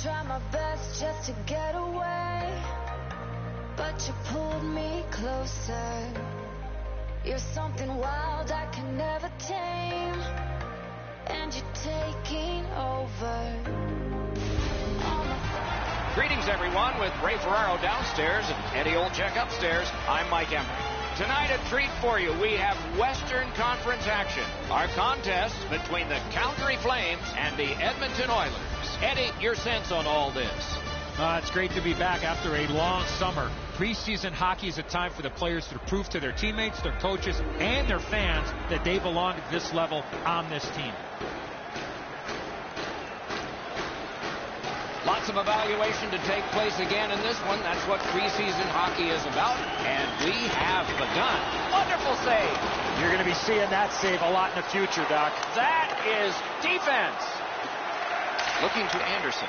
try my best just to get away, but you pulled me closer. You're something wild I can never tame, and you're taking over. Greetings, everyone, with Ray Ferraro downstairs and Eddie Olczyk upstairs. I'm Mike Emrick. Tonight, a treat for you. We have Western Conference action. Our contest between the Calgary Flames and the Edmonton Oilers. Eddie, your sense on all this? It's great to be back after a long summer. Preseason hockey is a time for the players to prove to their teammates, their coaches, and their fans that they belong at this level on this team. Lots of evaluation to take place again in this one. That's what preseason hockey is about, and we have begun. Wonderful save. You're going to be seeing that save a lot in the future, Doc. That is defense. Looking to Anderson.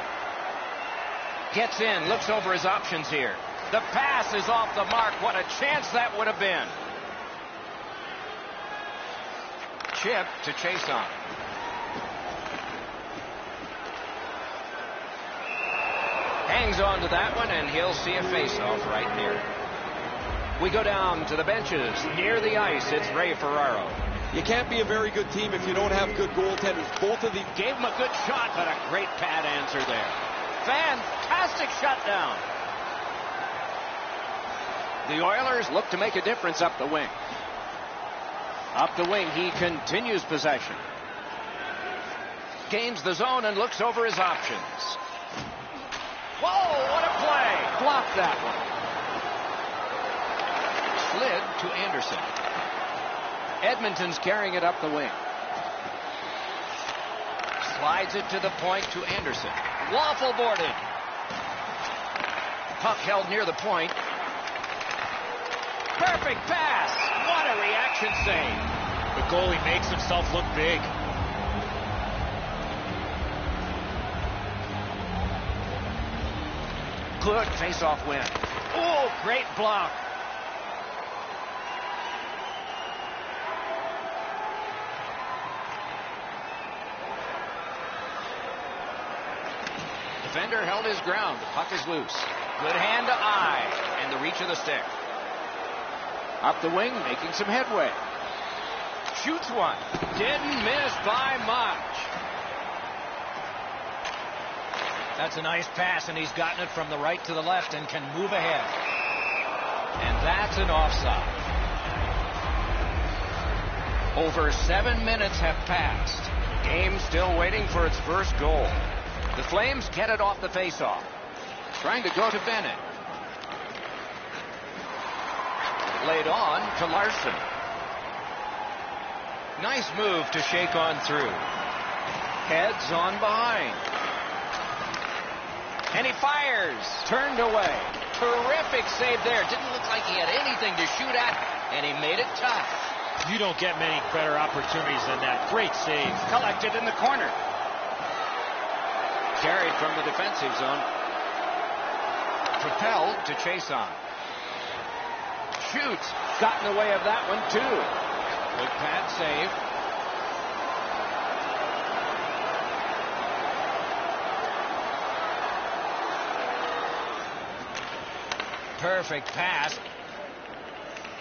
Gets in, looks over his options here. The pass is off the mark. What a chance that would have been. Chip to Chiasson. Hangs on to that one, and he'll see a face-off right here. We go down to the benches. Near the ice, it's Ray Ferraro. You can't be a very good team if you don't have good goaltenders. Both of these gave him a good shot, but a great pad answer there. Fantastic shutdown. The Oilers look to make a difference up the wing. Up the wing, he continues possession. Gains the zone and looks over his options. Whoa, what a play. Blocked that one. Slid to Anderson. Edmonton's carrying it up the wing. Slides it to the point to Anderson. Waffle boarded. Puck held near the point. Perfect pass. What a reaction save. The goalie makes himself look big. Good face-off win. Oh, great block. Defender held his ground. The puck is loose. Good hand to eye and the reach of the stick. Up the wing, making some headway. Shoots one. Didn't miss by much. That's a nice pass, and he's gotten it from the right to the left and can move ahead. And that's an offside. Over 7 minutes have passed. Game still waiting for its first goal. The Flames get it off the faceoff. Trying to go to Bennett. Laid on to Larson. Nice move to shake on through. Heads on behind. And he fires. Turned away. Terrific save there. Didn't look like he had anything to shoot at, and he made it tough. You don't get many better opportunities than that. Great save. Collected in the corner. Carried from the defensive zone. Propelled to Chiasson. Shoots. Got in the way of that one, too. Good pad save. Perfect pass.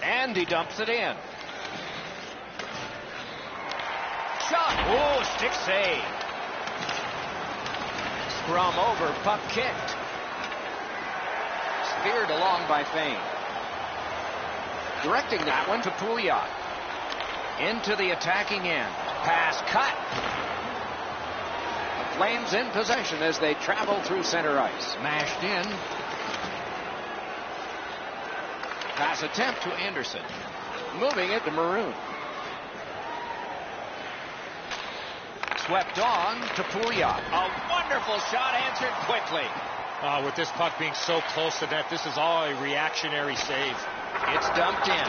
And he dumps it in. Shot. Oh, stick save. Scrum over, puck kicked. Speared along by Fane. Directing that one to Pouliot. Into the attacking end. Pass cut. The Flames in possession as they travel through center ice. Mashed in. Pass attempt to Anderson. Moving it to Maroon. Swept on to Pouliot. A wonderful shot answered quickly. With this puck being so close to net, this is all a reactionary save. It's dumped in.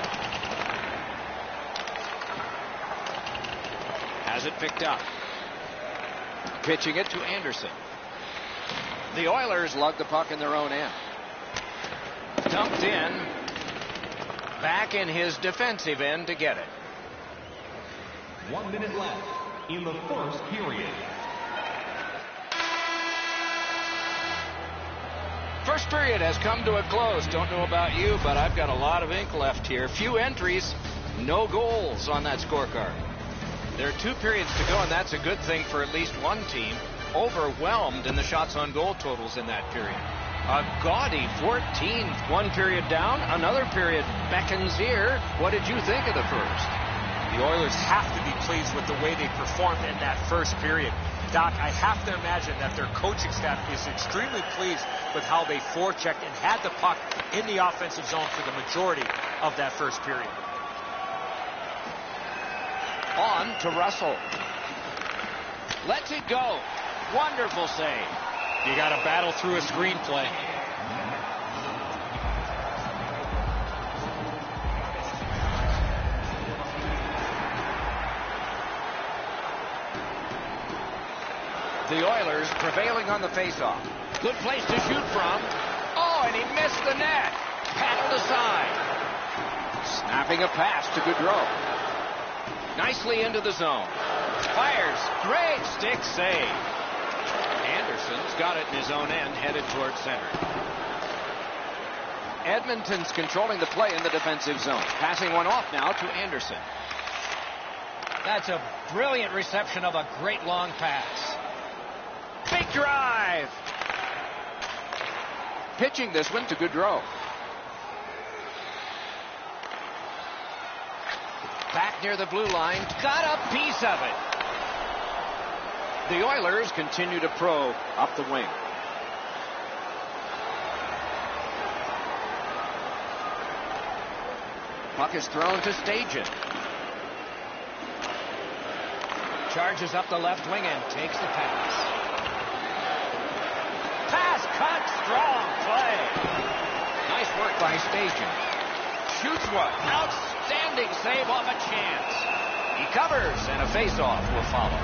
Has it picked up. Pitching it to Anderson. The Oilers lug the puck in their own end. Dumped in. Back in his defensive end to get it. 1 minute left in the first period. First period has come to a close. Don't know about you, but I've got a lot of ink left here. Few entries, no goals on that scorecard. There are 2 periods to go, and that's a good thing for at least one team. Overwhelmed in the shots on goal totals in that period. A gaudy 14, 1 period down, another period beckons here. What did you think of the first? The Oilers have to be pleased with the way they performed in that first period. Doc, I have to imagine that their coaching staff is extremely pleased with how they forechecked and had the puck in the offensive zone for the majority of that first period. On to Russell. Lets it go. Wonderful save. You got to battle through a screenplay. The Oilers prevailing on the faceoff. Good place to shoot from. Oh, and he missed the net. Paddled aside. Snapping a pass to Gaudreau. Nicely into the zone. Fires. Great stick save. Anderson's got it in his own end, headed towards center. Edmonton's controlling the play in the defensive zone. Passing one off now to Anderson. That's a brilliant reception of a great long pass. Big drive. Pitching this one to Gaudreau. Back near the blue line. Got a piece of it. The Oilers continue to probe up the wing. Puck is thrown to Stajan. Charges up the left wing and takes the pass. Pass cut, strong play. Nice work by Stajan. Shoots one. Outstanding save off a chance. He covers, and a face-off will follow.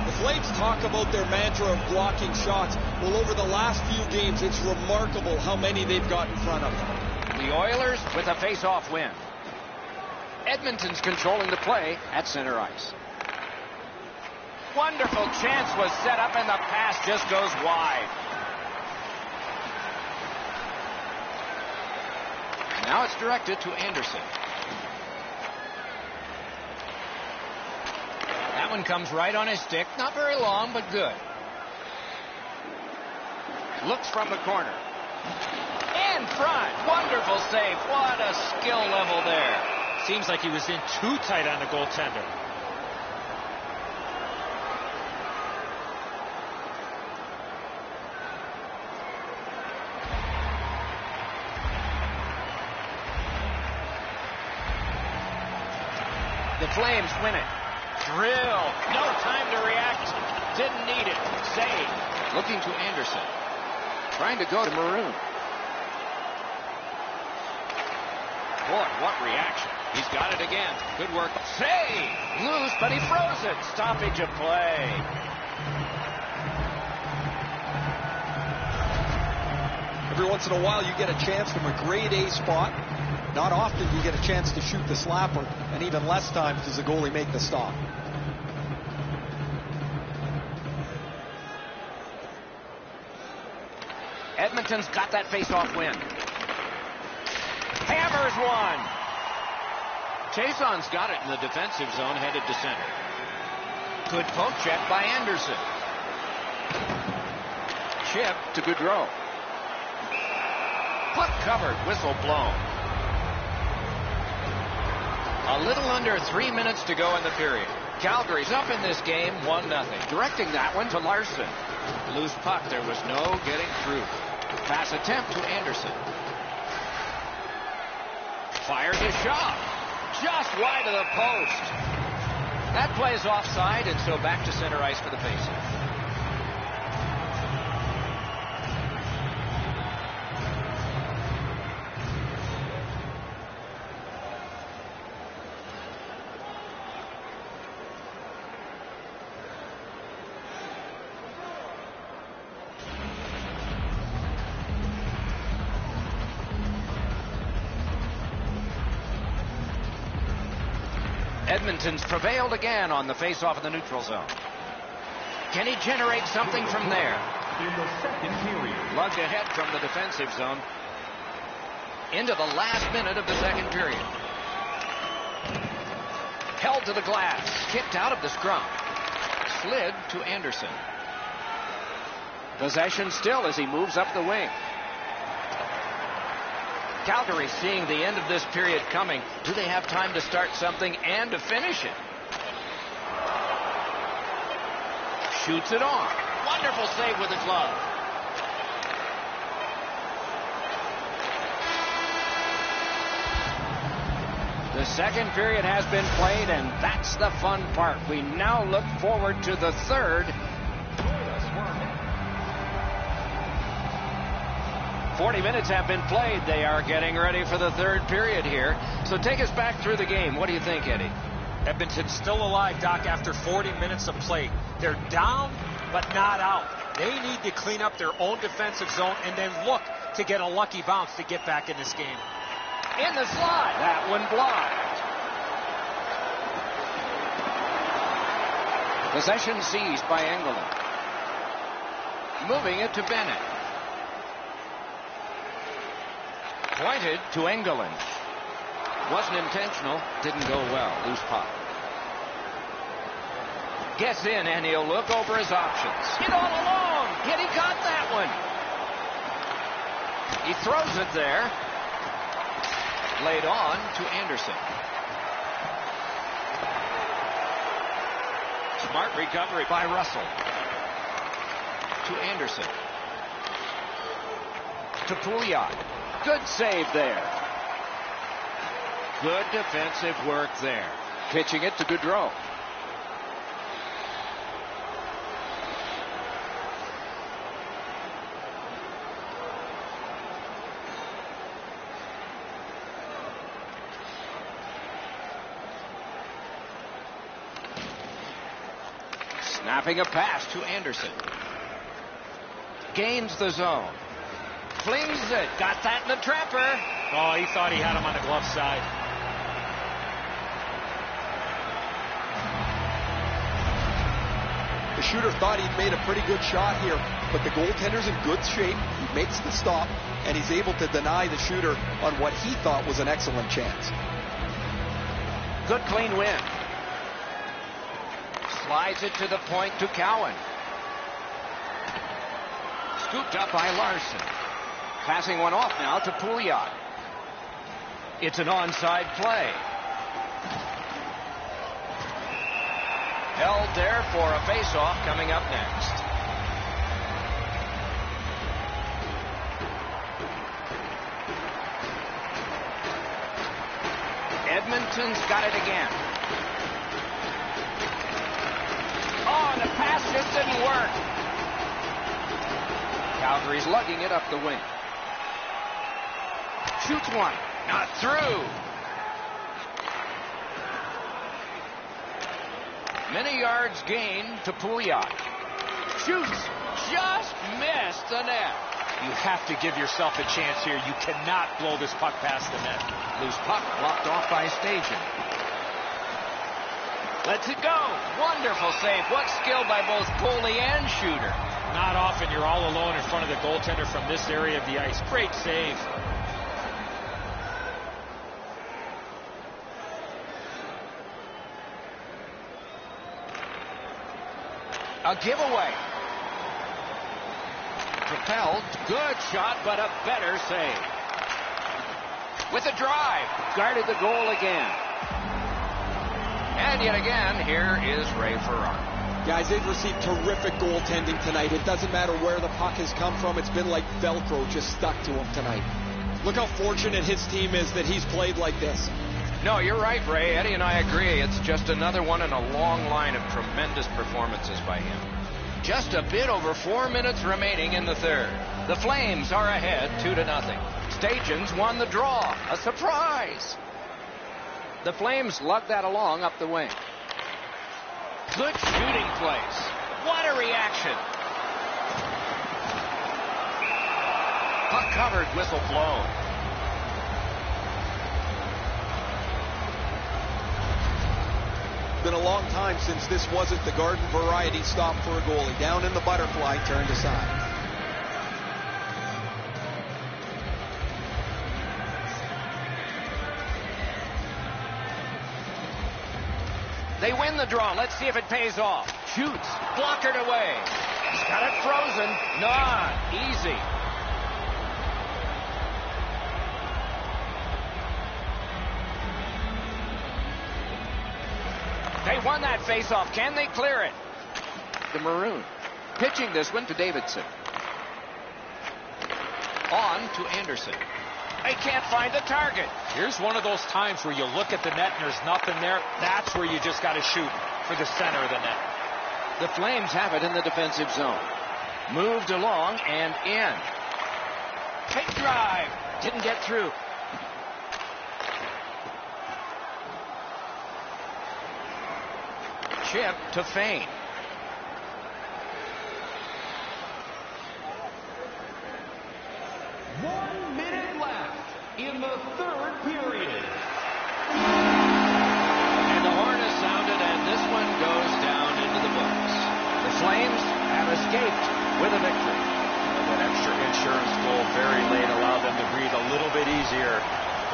The Flames talk about their mantra of blocking shots. Well, over the last few games, it's remarkable how many they've got in front of them. The Oilers with a face-off win. Edmonton's controlling the play at center ice. Wonderful chance was set up, and the pass just goes wide. Now it's directed to Anderson. That one comes right on his stick. Not very long, but good. Looks from the corner. In front. Wonderful save. What a skill level there. Seems like he was in too tight on the goaltender. The Flames win it. Drill. No time to react. Didn't need it. Save. Looking to Anderson. Trying to go to Maroon. Boy, what reaction. He's got it again. Good work. Save. Loose, but he froze it. Stoppage of play. Every once in a while, you get a chance from a grade A spot. Not often you get a chance to shoot the slapper, and even less times does the goalie make the stop. Edmonton's got that face-off win. Hammers one. Chason's got it in the defensive zone, headed to center. Good poke check by Anderson. Chip to Gaudreau. Puck covered, whistle blown. A little under 3 minutes to go in the period. Calgary's up in this game, 1-0. Directing that one to Larson. Loose puck, there was no getting through. Pass attempt to Anderson. Fires his shot. Just wide of the post. That plays offside, and so back to center ice for the faceoff. Edmonton's prevailed again on the face-off in the neutral zone. Can he generate something from there? In the second period, Lugged ahead from the defensive zone into the last minute of the second period. Held to the glass. Kicked out of the scrum. Slid to Anderson. Possession still as he moves up the wing. Calgary seeing the end of this period coming. Do they have time to start something and to finish it? Shoots it on. Wonderful save with the glove. The second period has been played, and that's the fun part. We now look forward to the third. 40 minutes have been played. They are getting ready for the third period here. So take us back through the game. What do you think, Eddie? Edmonton's still alive, Doc, after 40 minutes of play. They're down, but not out. They need to clean up their own defensive zone and then look to get a lucky bounce to get back in this game. In the slot. That one blocked. Possession seized by Engelland. Moving it to Bennett. Pointed to Engelland. Wasn't intentional. Didn't go well. Loose puck. Gets in, and he'll look over his options. Get all alone. Yet he got that one. He throws it there. Laid on to Anderson. Smart recovery by Russell. To Anderson. To Pouliot. Good save there. Good defensive work there. Pitching it to Gaudreau. Snapping a pass to Anderson. Gains the zone. Flings it. Got that in the trapper. Oh, he thought he had him on the glove side. The shooter thought he'd made a pretty good shot here, but the goaltender's in good shape. He makes the stop, and he's able to deny the shooter on what he thought was an excellent chance. Good clean win. Slides it to the point to Cowan. Scooped up by Larson. Passing one off now to Pouliot. It's an onside play. Held there for a face-off coming up next. Edmonton's got it again. Oh, the pass just didn't work. Calgary's lugging it up the wing. Shoots one. Not through. Many yards gained to Pouliot. Shoots. Just missed the net. You have to give yourself a chance here. You cannot blow this puck past the net. Loose puck blocked off by Stajan. Lets it go. Wonderful save. What skill by both goalie and shooter. Not often you're all alone in front of the goaltender from this area of the ice. Great save. A giveaway. Propelled. Good shot, but a better save. With a drive. Guarded the goal again. And yet again, here is Ray Ferraro. Guys, they've received terrific goaltending tonight. It doesn't matter where the puck has come from. It's been like Velcro just stuck to him tonight. Look how fortunate his team is that he's played like this. No, you're right, Ray. Eddie and I agree. It's just another one in a long line of tremendous performances by him. Just a bit over 4 minutes remaining in the third. The Flames are ahead 2-0. Stajan's won the draw. A surprise. The Flames lug that along up the wing. Good shooting place. What a reaction. Puck covered, whistle blown. Been a long time since this wasn't the garden variety stop for a goalie. Down in the butterfly, turned aside. They win the draw. Let's see if it pays off. Shoots. Blockered away. He's got it frozen. Not easy. They won that faceoff. Can they clear it? The Maroon. Pitching this one to Davidson. On to Anderson. They can't find the target. Here's one of those times where you look at the net and there's nothing there. That's where you just got to shoot for the center of the net. The Flames have it in the defensive zone. Moved along and in. Big drive. Didn't get through. Chip to Fane. In the third period. And the horn is sounded, and this one goes down into the books. The Flames have escaped with a victory. That extra insurance goal very late allowed them to breathe a little bit easier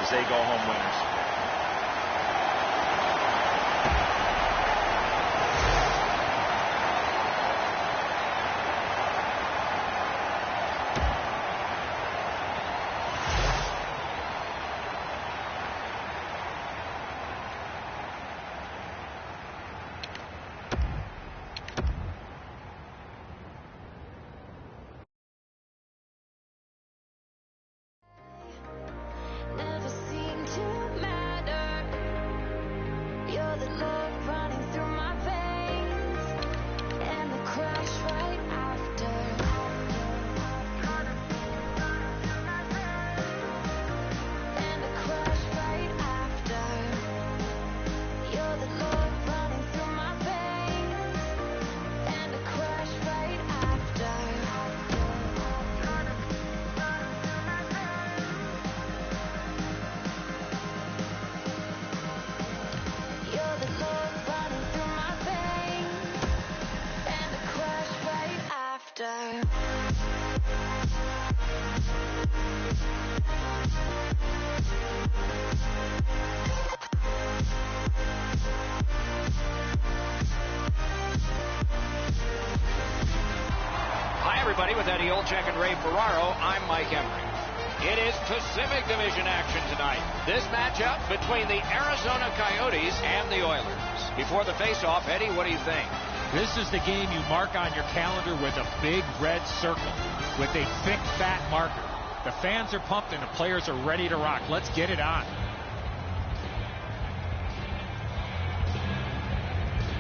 as they go home winners. Never seem to matter. You're the love running through my veins, and the crash right after. And the crash right after. You're the love running through my veins, and the crash right after. You're the love running through my veins, and the crash right after. Hi, everybody. With Eddie Olczyk and Ray Ferraro, I'm Mike Emery. It is Pacific Division action tonight. This matchup between the Arizona Coyotes and the Oilers. Before the face-off, Eddie, what do you think? This is the game you mark on your calendar with a big red circle with a thick, fat marker. The fans are pumped and the players are ready to rock. Let's get it on.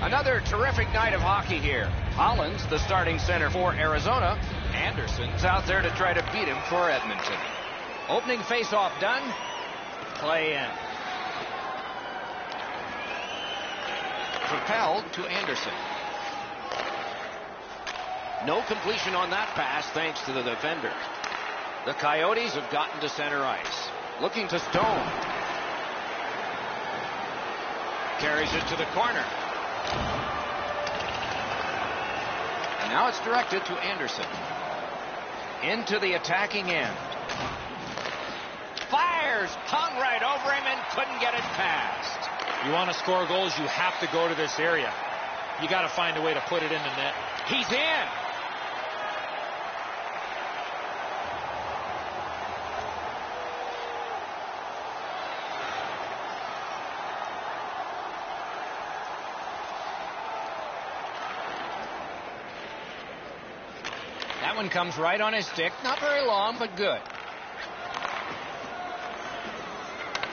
Another terrific night of hockey here. Hollins, the starting center for Arizona. Anderson's out there to try to beat him for Edmonton. Opening face-off done. Play in. Propelled to Anderson. No completion on that pass thanks to the defender. The Coyotes have gotten to center ice. Looking to Stone. Carries it to the corner. And now it's directed to Anderson. Into the attacking end. Fires! Hung right over him and couldn't get it past. You want to score goals, you have to go to this area. You got to find a way to put it in the net. He's in. That one comes right on his stick. Not very long, but good.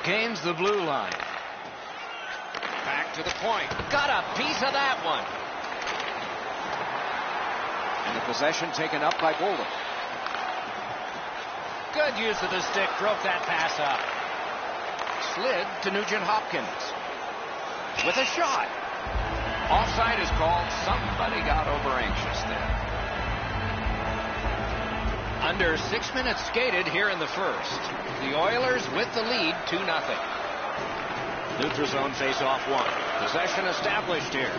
Gains the blue line. Back to the point. Got a piece of that one. And the possession taken up by Bolden. Good use of the stick. Broke that pass up. Slid to Nugent Hopkins. With a shot. Offside is called. Somebody got over anxious there. Under 6 minutes skated here in the first. The Oilers with the lead 2-0. Neutral zone face-off one. Possession established here.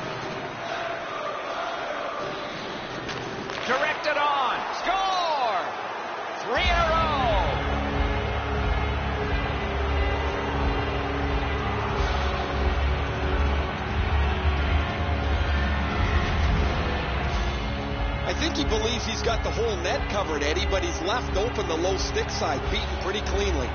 Directed on. Score! 3 in a row. believe he's got the whole net covered, Eddie, but he's left open the low stick side, beaten pretty cleanly.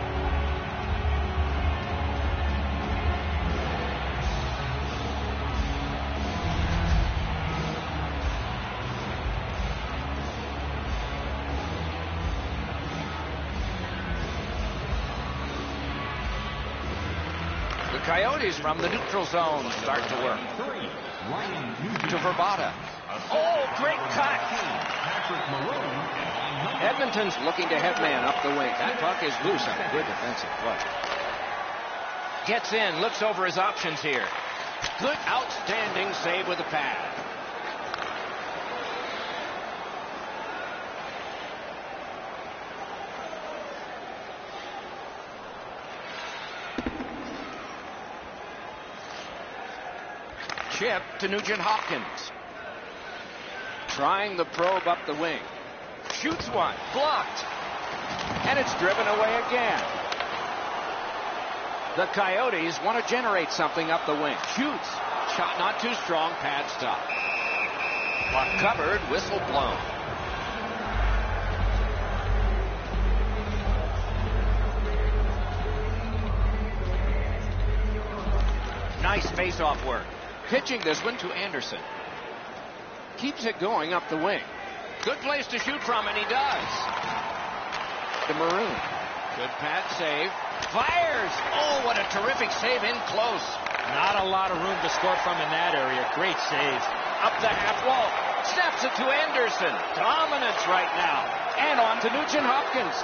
The Coyotes from the neutral zone start to work. To Verbata. Oh, great cut. Edmonton's looking to head man up the wing. That puck is loose on a good defensive play. Gets in, looks over his options here. Good, outstanding save with the pad. Chip to Nugent Hopkins. Trying the probe up the wing. Shoots one. Blocked. And it's driven away again. The Coyotes want to generate something up the wing. Shoots. Shot not too strong. Pad stop. Puck covered. Whistle blown. Nice face-off work. Pitching this one to Anderson. Keeps it going up the wing. Good place to shoot from, and he does. The Maroon. Good pad save. Fires! Oh, what a terrific save in close. Not a lot of room to score from in that area. Great save. Up the half wall. Snaps it to Anderson. Dominance right now. And on to Nugent Hopkins.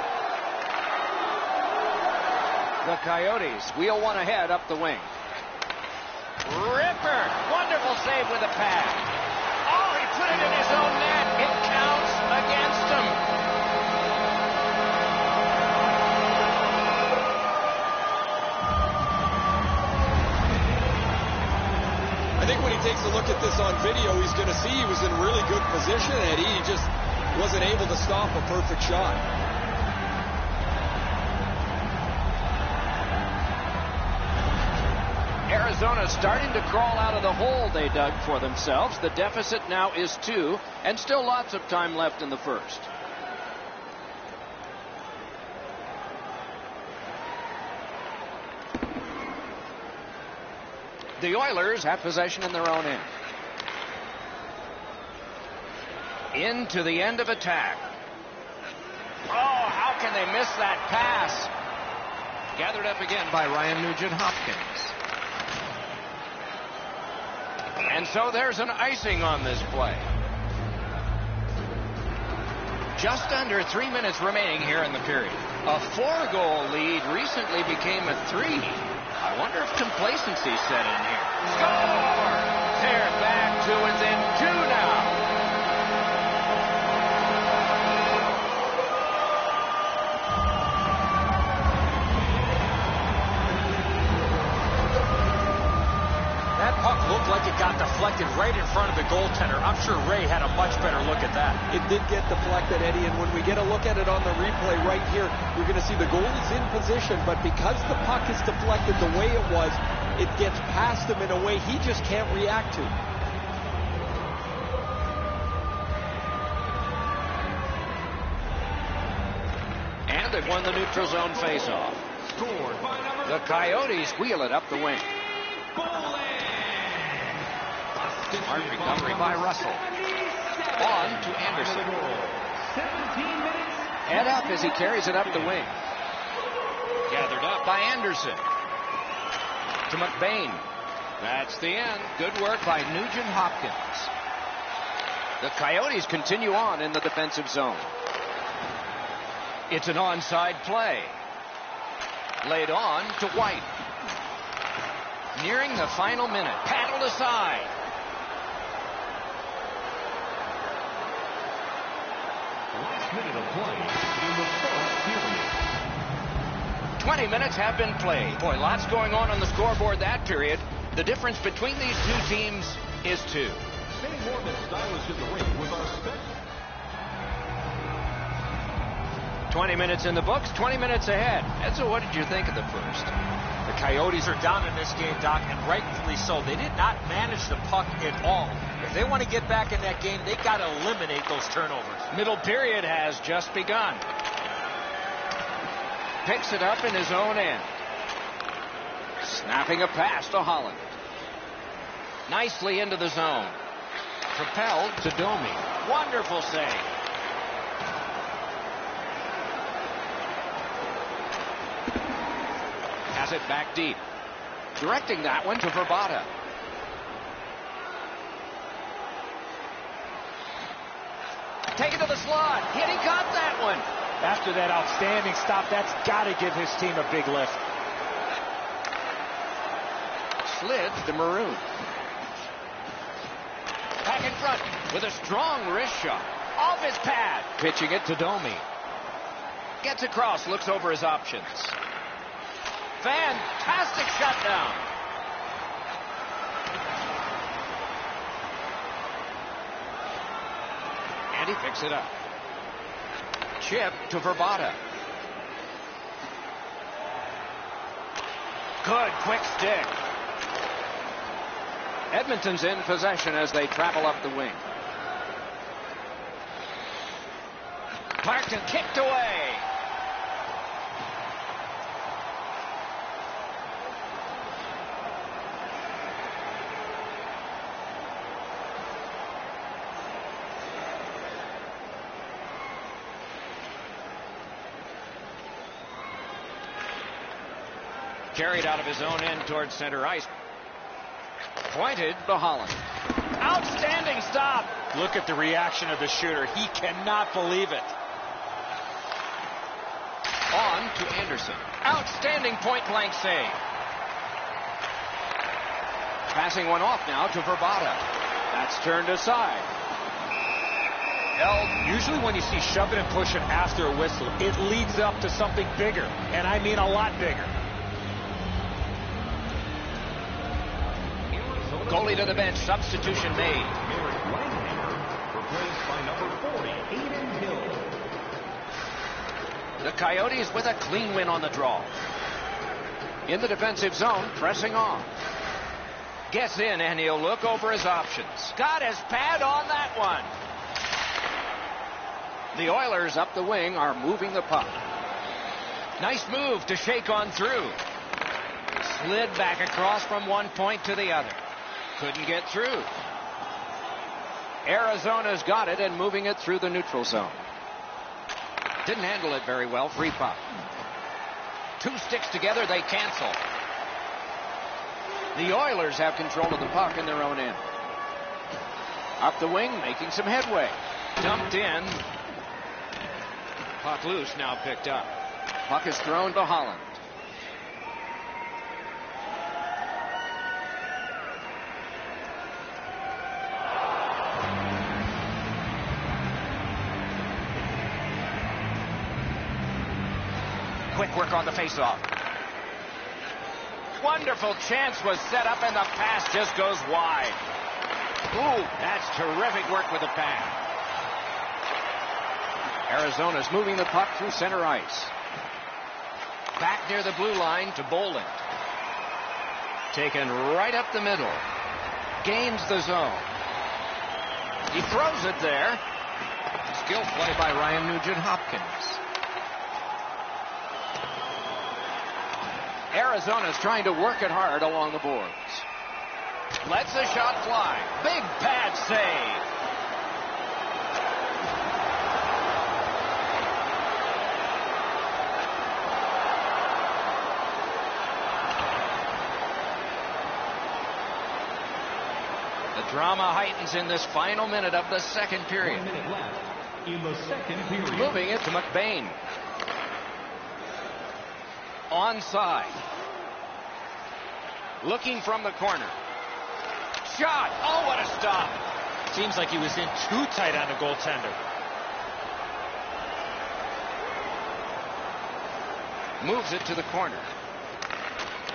The Coyotes wheel one ahead up the wing. Ripper. Wonderful save with a pad. Oh, he put it in his own net. It counts against him. I think when he takes a look at this on video, he's going to see he was in really good position, Eddie. He just wasn't able to stop a perfect shot. Arizona starting to crawl out of the hole they dug for themselves. The deficit now is 2, and still lots of time left in the first. The Oilers have possession in their own end. Into the end of attack. Oh, how can they miss that pass? Gathered up again by Ryan Nugent-Hopkins. And so there's an icing on this play. Just under 3 minutes remaining here in the period. A 4-goal lead recently became a 3. I wonder if complacency set in here. Score! They're back to within 2 now. That puck looked like it got deflected right in front of the goaltender. I'm sure Ray had a much better look at that. It did get deflected, Eddie, and when we get a look at it on the replay right here, we're going to see the goalie's in position, but because the puck is deflected the way it was, it gets past him in a way he just can't react to. And they've won the neutral zone faceoff. The Coyotes wheel it up the wing. Smart recovery by Russell. On to Anderson. Head up as he carries it up the wing. Gathered up by Anderson. To McBain. That's the end. Good work by Nugent Hopkins. The Coyotes continue on in the defensive zone. It's an onside play. Laid on to White. Nearing the final minute. Paddled aside. Last minute of play in the first period. 20 minutes have been played. Boy, lots going on the scoreboard that period. The difference between these two teams is 2. Stay more than stylish in the ring with our spec. 20 minutes in the books, 20 minutes ahead. And so what did you think of the first? The Coyotes are down in this game, Doc, and rightfully so. They did not manage the puck at all. The they want to get back in that game, they got to eliminate those turnovers. Middle period has just begun. Picks it up in his own end. Snapping a pass to Holland. Nicely into the zone. Propelled to Domi. Wonderful save. Has it back deep. Directing that one to Verbata. Take it to the slot. He got that one. After that outstanding stop, that's got to give his team a big lift. Slid to Maroon. Back in front with a strong wrist shot. Off his pad. Pitching it to Domi. Gets across, looks over his options. Fantastic shutdown. And he picks it up. Chip to Verbata. Good quick stick. Edmonton's in possession as they travel up the wing. Parked and kicked away. Carried out of his own end towards center ice. Pointed to Holland. Outstanding stop. Look at the reaction of the shooter. He cannot believe it. On to Anderson. Outstanding point-blank save. Passing one off now to Verbata. That's turned aside. Held. Usually when you see shoving and pushing after a whistle, it leads up to something bigger, and I mean a lot bigger. Goalie to the bench. Substitution made. Eric Weinhanger, replaced by number 40, Aiden Hill. The Coyotes with a clean win on the draw. In the defensive zone, pressing on. Gets in, and he'll look over his options. Got his pad on that one. The Oilers up the wing are moving the puck. Nice move to shake on through. Slid back across from one point to the other. Couldn't get through. Arizona's got it and moving it through the neutral zone. Didn't handle it very well. Free puck. Two sticks together, they cancel. The Oilers have control of the puck in their own end. Up the wing, making some headway. Dumped in. Puck loose, now picked up. Puck is thrown to Holland. Quick work on the faceoff. Wonderful chance was set up and the pass just goes wide. Ooh, that's terrific work with the pad. Arizona's moving the puck through center ice. Back near the blue line to Bolden. Taken right up the middle. Gains the zone. He throws it there. Skill play by Ryan Nugent-Hopkins. Arizona's trying to work it hard along the boards. Lets the shot fly. Big pad save. The drama heightens in this final minute of the second period. 1 minute left in the second period. Moving it to McBain. Onside. Looking from the corner. Shot. Oh, what a stop. Seems like he was in too tight on the goaltender. Moves it to the corner.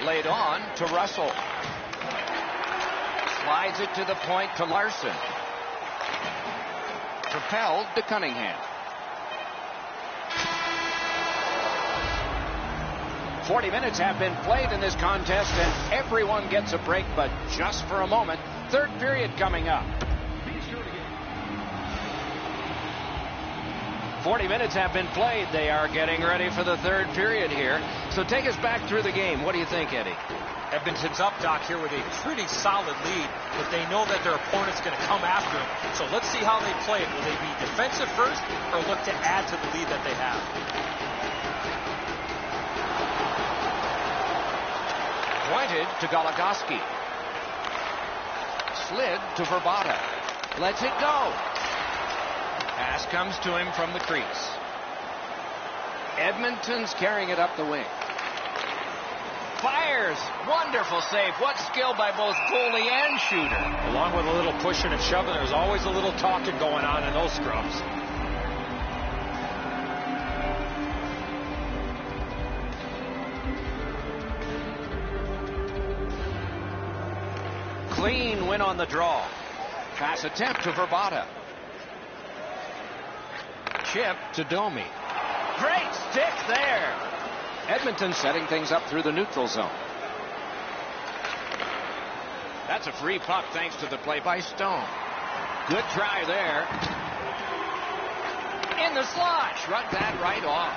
Laid on to Russell. Slides it to the point to Larson. Propelled to Cunningham. 40 minutes have been played in this contest, and everyone gets a break, but just for a moment. Third period coming up. 40 minutes have been played. They are getting ready for the third period here. So take us back through the game. What do you think, Eddie? Edmonton's up, Doc, here with a pretty solid lead, but they know that their opponent's going to come after them. So let's see how they play it. Will they be defensive first or look to add to the lead that they have? Pointed to Goligoski. Slid to Verbata. Lets it go. Pass comes to him from the crease. Edmonton's carrying it up the wing. Fires. Wonderful save. What skill by both goalie and shooter. Along with a little pushing and shoving, there's always a little talking going on in those scrums. Clean win on the draw. Pass attempt to Verbata. Chip to Domi. Great stick there. Edmonton setting things up through the neutral zone. That's a free puck thanks to the play by Stone. Good try there. In the slot. Shrug that right off.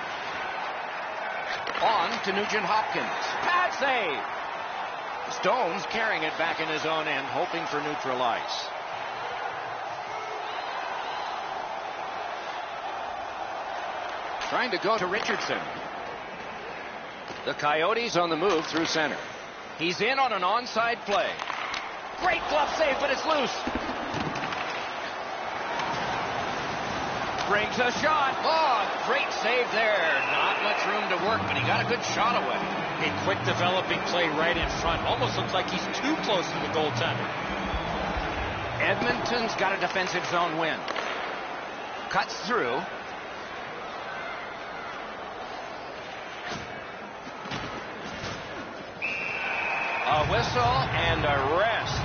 On to Nugent Hopkins. Pad save. Stone's carrying it back in his own end, hoping for neutral ice. Trying to go to Richardson. The Coyotes on the move through center. He's in on an onside play. Great glove save, but it's loose. Brings a shot. Oh, great save there. Not much room to work, but he got a good shot away. A quick developing play right in front. Almost looks like he's too close to the goaltender. Edmonton's got a defensive zone win. Cuts through. A whistle and a rest.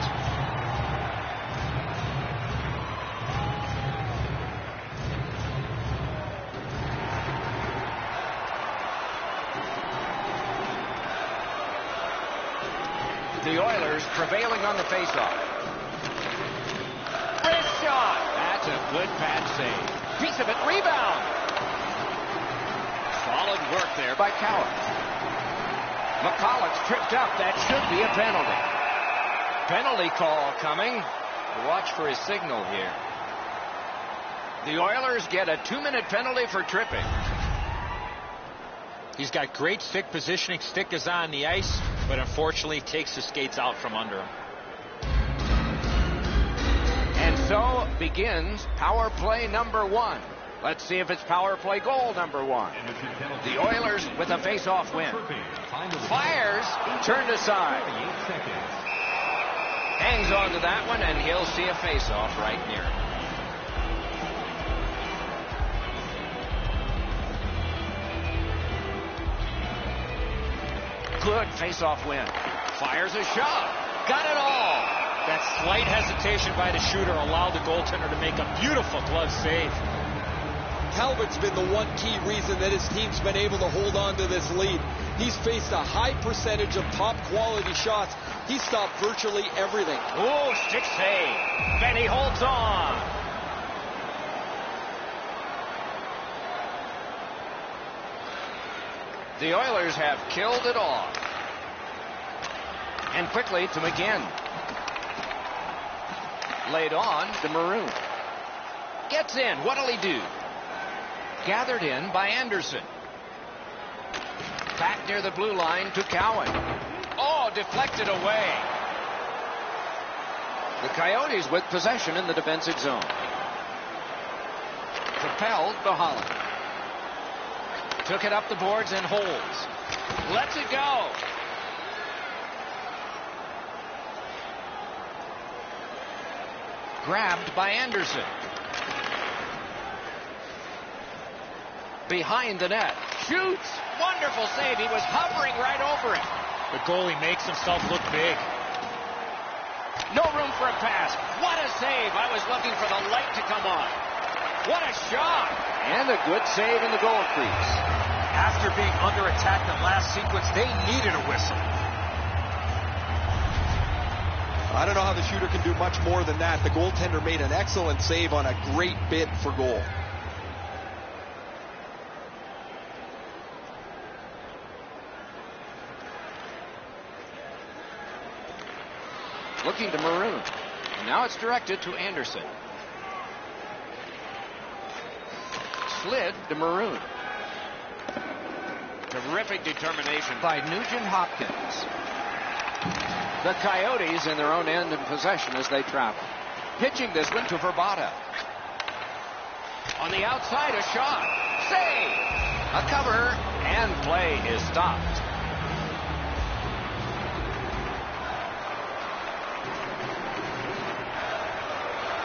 The Oilers prevailing on the faceoff. Wrist shot. That's a good pad save. Piece of it. Rebound. Solid work there by Cowart. McCulloch's tripped up. That should be a penalty. Penalty call coming. Watch for his signal here. The Oilers get a 2-minute penalty for tripping. He's got great stick positioning. Stick is on the ice, but unfortunately takes the skates out from under him. And so begins power play number 1. Let's see if it's power play goal number 1. The Oilers with a face-off win. Fires, turned aside. Hangs on to that one, and he'll see a face-off right near him. Good face-off win. Fires a shot. Got it all. That slight hesitation by the shooter allowed the goaltender to make a beautiful glove save. Talbot's been the one key reason that his team's been able to hold on to this lead. He's faced a high percentage of top quality shots. He stopped virtually everything. Oh, stick save. Benny holds on. The Oilers have killed it off. And quickly to McGinn. Laid on to Maroon. Gets in. What'll he do? Gathered in by Anderson. Back near the blue line to Cowan. Oh, deflected away. The Coyotes with possession in the defensive zone. Propelled to Holland. Took it up the boards and holds. Lets it go. Grabbed by Anderson. Behind the net. Shoots. Wonderful save. He was hovering right over it. The goalie makes himself look big. No room for a pass. What a save. I was looking for the light to come on. What a shot. And a good save in the goal crease. After being under attack in the last sequence, they needed a whistle. I don't know how the shooter can do much more than that. The goaltender made an excellent save on a great bid for goal. Looking to Maroon. Now it's directed to Anderson. Slid to Maroon. Terrific determination by Nugent Hopkins. The Coyotes in their own end in possession as they travel. Pitching this one to Verbata. On the outside, a shot. Save! A cover, and play is stopped.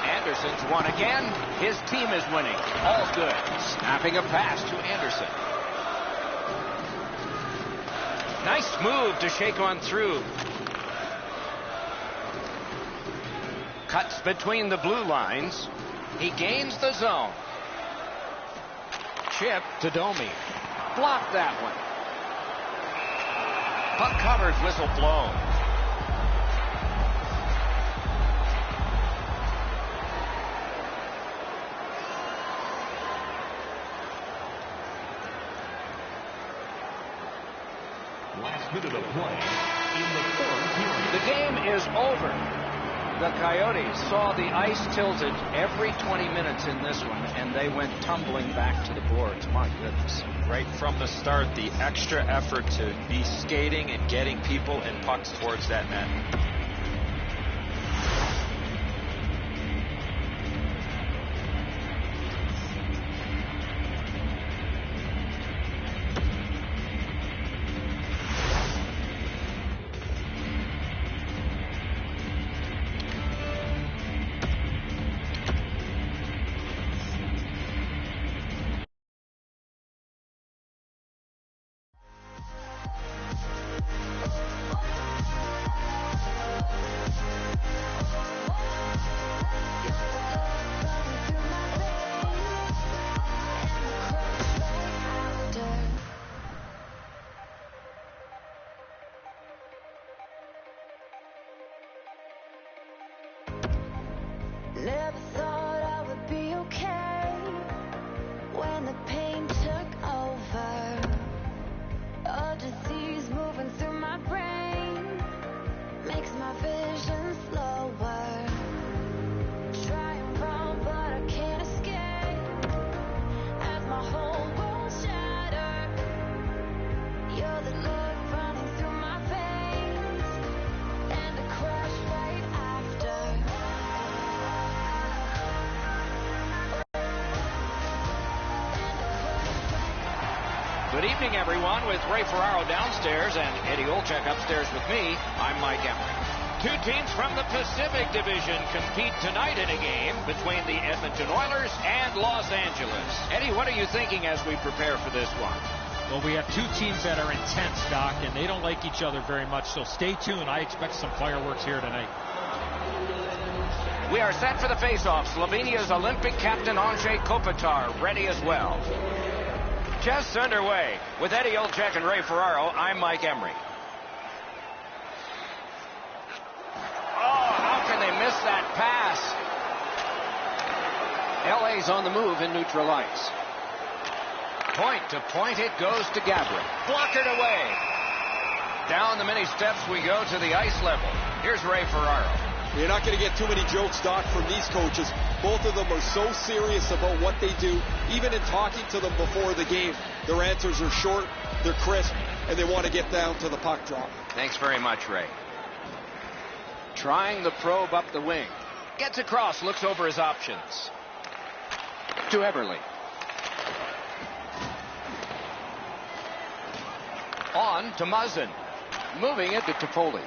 Anderson's won again. His team is winning. All good. Snapping a pass to Anderson. Nice move to shake on through. Cuts between the blue lines. He gains the zone. Chip to Domi. Blocked that one. Puck covered, whistle blown. Last minute of play in the third period. The game is over. The Coyotes saw the ice tilted every 20 minutes in this one, and they went tumbling back to the boards. My goodness. Right from the start, the extra effort to be skating and getting people and pucks towards that net. Never thought I would be okay when the pain took over. A disease moving through my brain makes my vision slower. Try and run, but I can't escape as my whole world shattered. You're the blood running through my veins and a crash right after. Good evening, everyone, with Ray Ferraro downstairs and Eddie Olczyk upstairs with me. I'm Mike Emrick. Two teams from the Pacific Division compete tonight in a game between the Edmonton Oilers and Los Angeles. Eddie, what are you thinking as we prepare for this one? Well, we have two teams that are intense, Doc, and they don't like each other very much, so stay tuned. I expect some fireworks here tonight. We are set for the face-off. Slovenia's Olympic captain Andrej Kopitar ready as well. Just underway. With Eddie Olczyk and Ray Ferraro, I'm Mike Emrick. Oh, how can they miss that pass? LA's on the move in neutral ice. Point to point it goes to Gabriel. Blockered away. Down the many steps we go to the ice level. Here's Ray Ferraro. You're not going to get too many jokes, Doc, from these coaches. Both of them are so serious about what they do. Even in talking to them before the game, their answers are short, they're crisp, and they want to get down to the puck drop. Thanks very much, Ray. Trying the probe up the wing. Gets across, looks over his options. To Eberle. On to Muzzin. Moving it to Toffoli.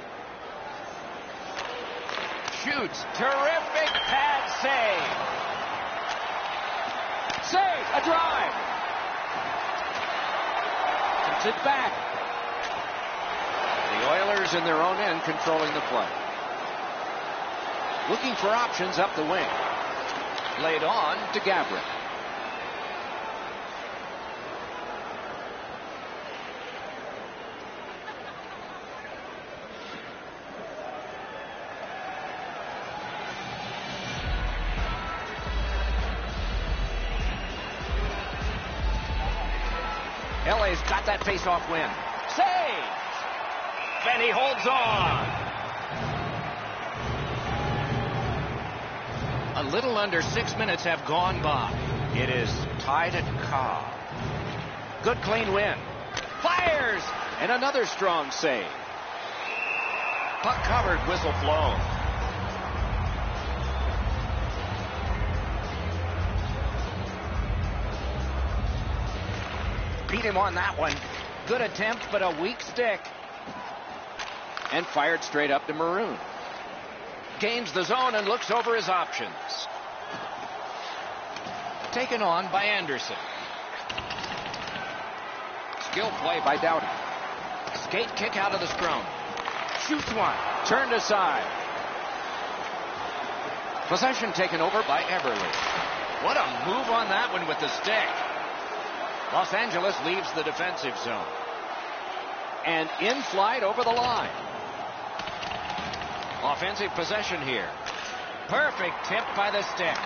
Shoots. Terrific pad save. Save. A drive. Puts it back. The Oilers in their own end controlling the play. Looking for options up the wing. Laid on to Gabriel. LA's got that face-off win. Save! Then he holds on. A little under 6 minutes have gone by. It is tied at Cobb. Good clean win. Fires! And another strong save. Puck covered, whistle blown. Beat him on that one. Good attempt, but a weak stick. And fired straight up to Maroon. Gains the zone and looks over his options. Taken on by Anderson. Skill play by Doughty. Skate kick out of the scrum. Shoots one. Turned aside. Possession taken over by Everly. What a move on that one with the stick. Los Angeles leaves the defensive zone. And in flight over the line. Offensive possession here. Perfect tip by the stick.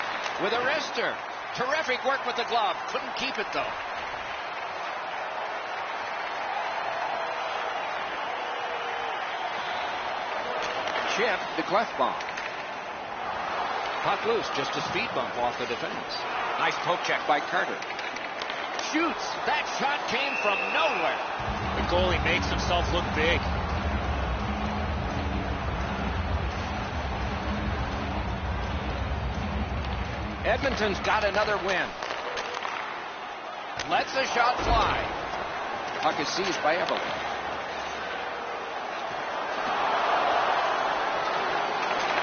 With a wrister. Terrific work with the glove. Couldn't keep it though. Chip to Clefbaum. Puck loose, just a speed bump off the defense. Nice poke check by Carter. Shoots. That shot came from nowhere. The goalie makes himself look big. Edmonton's got another win. Lets the shot fly. Puck is seized by Everly.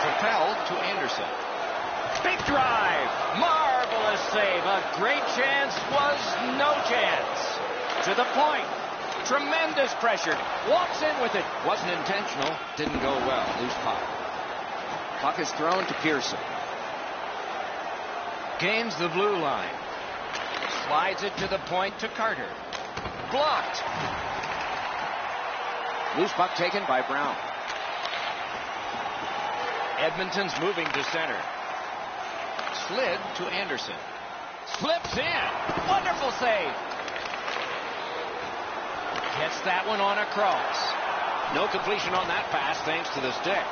Propelled to Anderson. Big drive. Marvelous save. A great chance was no chance. To the point. Tremendous pressure. Walks in with it. Wasn't intentional. Didn't go well. Loose puck. Puck is thrown to Pearson. Gains the blue line. Slides it to the point to Carter. Blocked. Loose puck taken by Brown. Edmonton's moving to center. Slid to Anderson. Slips in. Wonderful save. Gets that one on a cross. No completion on that pass thanks to the stick.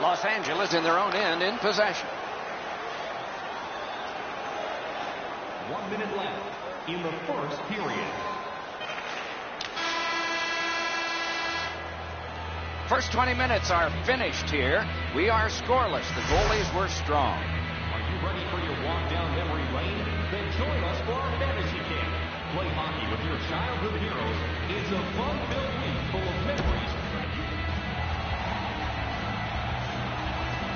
Los Angeles in their own end in possession. 1 minute left in the first period. First 20 minutes are finished here. We are scoreless. The goalies were strong. Are you ready for your walk down memory lane? Then join us for our fantasy camp. Play hockey with your childhood heroes. It's a fun-filled week full of memories.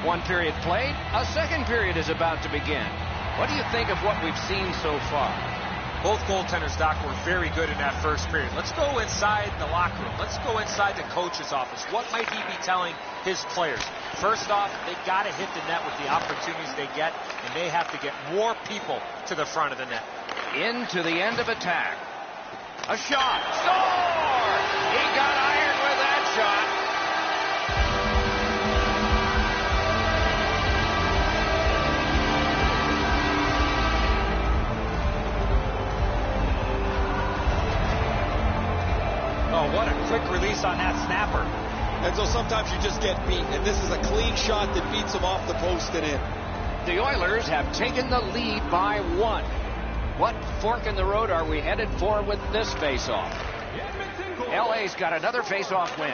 One period played. A second period is about to begin. What do you think of what we've seen so far? Both goaltenders, Doc, were very good in that first period. Let's go inside the locker room. Let's go inside the coach's office. What might he be telling his players? First off, they got to hit the net with the opportunities they get, and they have to get more people to the front of the net. Into the end of attack. A shot. Score! He got iron with that shot. Oh, what a quick release on that snapper. And so sometimes you just get beat, and this is a clean shot that beats him off the post and in. The Oilers have taken the lead by 1. What fork in the road are we headed for with this face-off? LA's got another face-off win.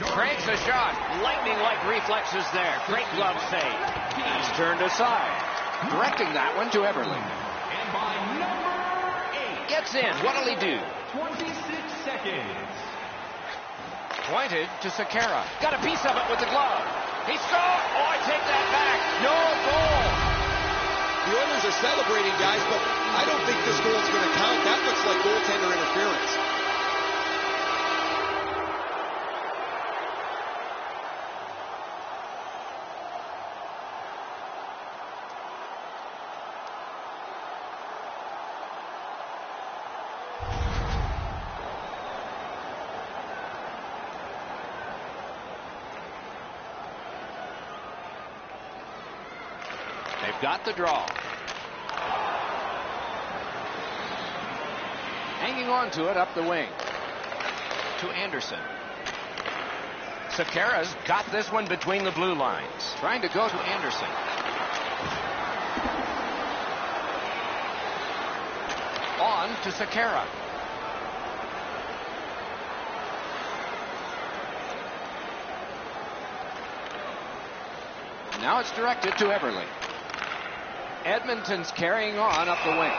Cranks a shot. Lightning-like reflexes there. Great glove save. He's turned aside. Directing that one to Everly. And by number 8. Gets in. What'll he do? 26 seconds. Pointed to Sekera. Got a piece of it with the glove. He scored. Oh, I take that back. No goal. The Oilers are celebrating, guys, but I don't think this goal is going to count. That looks like goaltender interference. They've got the draw. Hanging on to it up the wing. To Anderson. Sekera's got this one between the blue lines. Trying to go to Anderson. On to Sekera. Now it's directed to Everly. Edmonton's carrying on up the wing.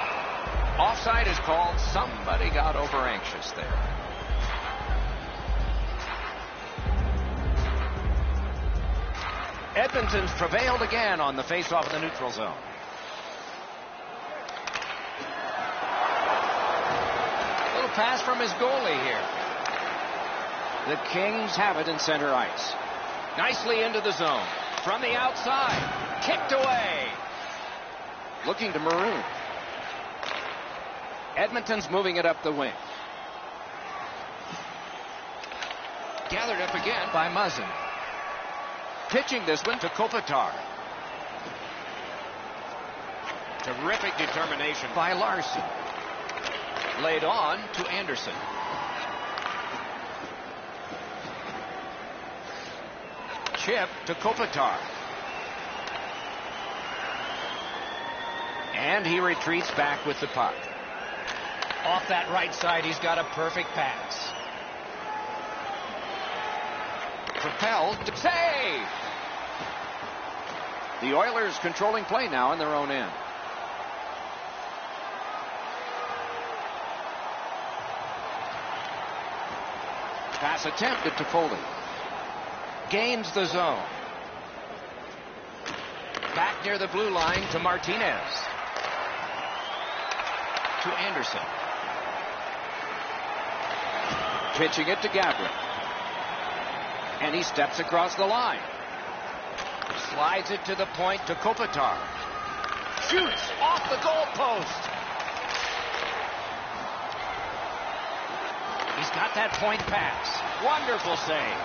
Offside is called. Somebody got over anxious there. Edmonton's prevailed again on the face-off in the neutral zone. Little pass from his goalie here. The Kings have it in center ice. Nicely into the zone. From the outside. Kicked away. Looking to Maroon. Edmonton's moving it up the wing. Gathered up again by Muzzin. Pitching this one to Kopitar. Terrific determination by Larson. Laid on to Anderson. Chip to Kopitar. And he retreats back with the puck. Off that right side, he's got a perfect pass. Propelled to save. The Oilers controlling play now in their own end. Pass attempted to Foley. Gains the zone. Back near the blue line to Martinez. To Anderson. Pitching it to Gabriel. And he steps across the line. Slides it to the point to Kopitar. Shoots off the goalpost. He's got that point pass. Wonderful save.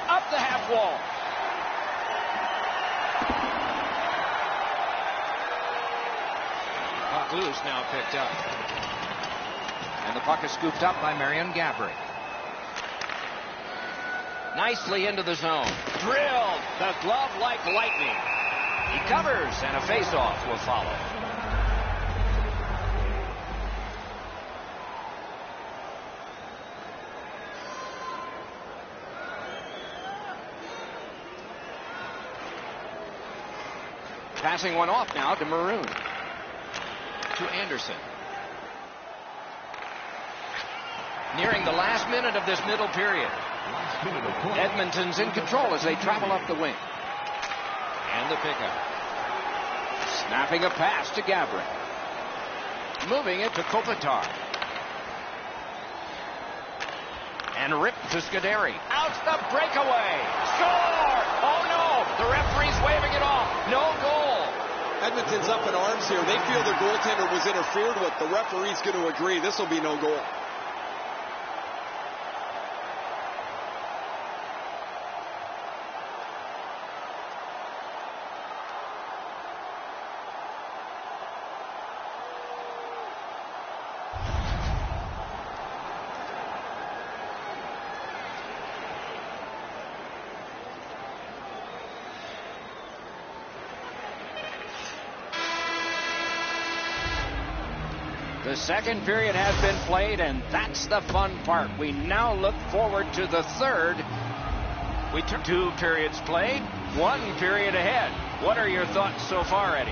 Up the half wall. Puck loose, now picked up. And the puck is scooped up by Marion Gaborik. Nicely into the zone. Drilled. The glove like lightning. He covers, and a face-off will follow. Passing one off now to Maroon. To Anderson. Nearing the last minute of this middle period. Edmonton's in control as they travel up the wing. And the pickup. Snapping a pass to Gaborik. Moving it to Kopitar. And ripped to Scuderi. Out the breakaway. Score! Oh no! The referee's waving it off. No goal. Edmonton's up in arms here. They feel their goaltender was interfered with. The referee's going to agree. This will be no goal. The second period has been played, and that's the fun part. We now look forward to the third. We took 2 periods played, 1 period ahead. What are your thoughts so far, Eddie?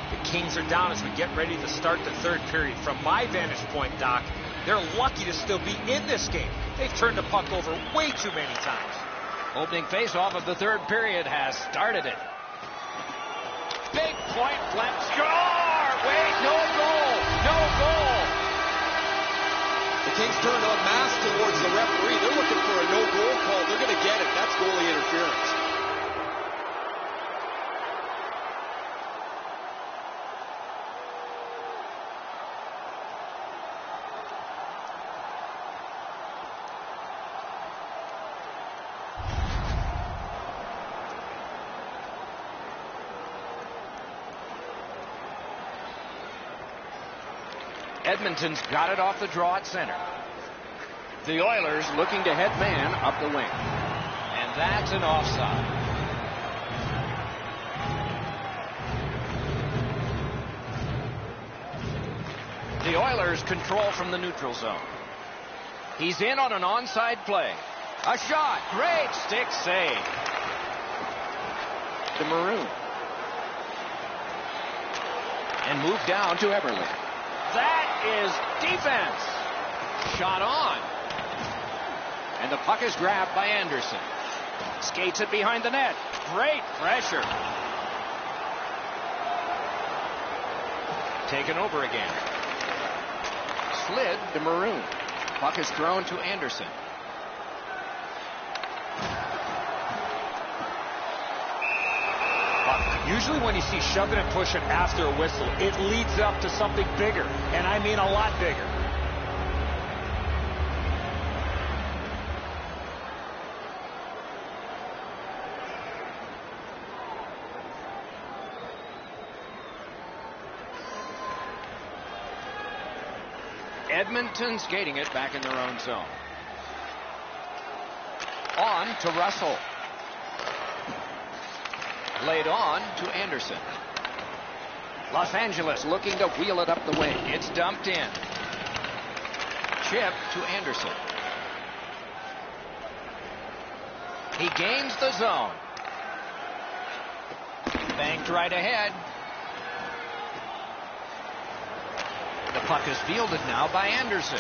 The Kings are down as we get ready to start the third period. From my vantage point, Doc, they're lucky to still be in this game. They've turned the puck over way too many times. Opening faceoff of the third period has started it. Big point, Flem. Score! Wait, no goal! No goal! The Kings turned en masse towards the referee. They're looking for a no-goal call. They're going to get it. That's goalie interference. Edmonton's got it off the draw at center. The Oilers looking to head man up the wing. And That's an offside. The Oilers control from the neutral zone. He's in on an onside play. A shot. Great stick save. To Maroon. And moved down to Eberle. That is defense. Shot on. And the puck is grabbed by Anderson. Skates it behind the net. Great pressure. Taken over again. Slid to Maroon. Puck is thrown to Anderson. Usually when you see shoving and pushing after a whistle, it leads up to something bigger, and I mean a lot bigger. Edmonton skating it back in their own zone. On to Russell. Laid on to Anderson. Los Angeles looking to wheel it up the wing. It's dumped in. Chip to Anderson. He gains the zone. Banked right ahead. The puck is fielded now by Anderson.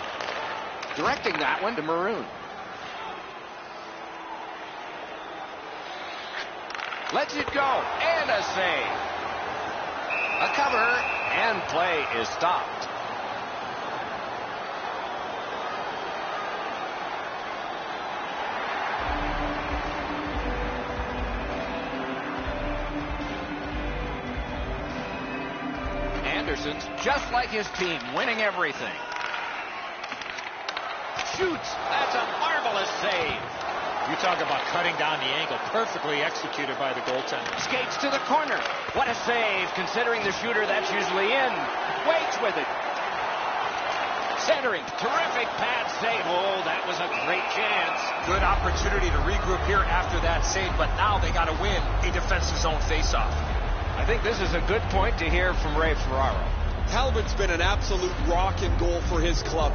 Directing that one to Maroon. Lets it go, and a save. A cover, and play is stopped. Anderson's just like his team, winning everything. Shoots, that's a marvelous save. You talk about cutting down the angle, perfectly executed by the goaltender. Skates to the corner. What a save, considering the shooter that's usually in. Waits with it. Centering. Terrific pad save. Oh, that was a great chance. Good opportunity to regroup here after that save, but now they got to win a defensive zone faceoff. I think this is a good point to hear from Ray Ferraro. Talbot's been an absolute rock and goal for his club.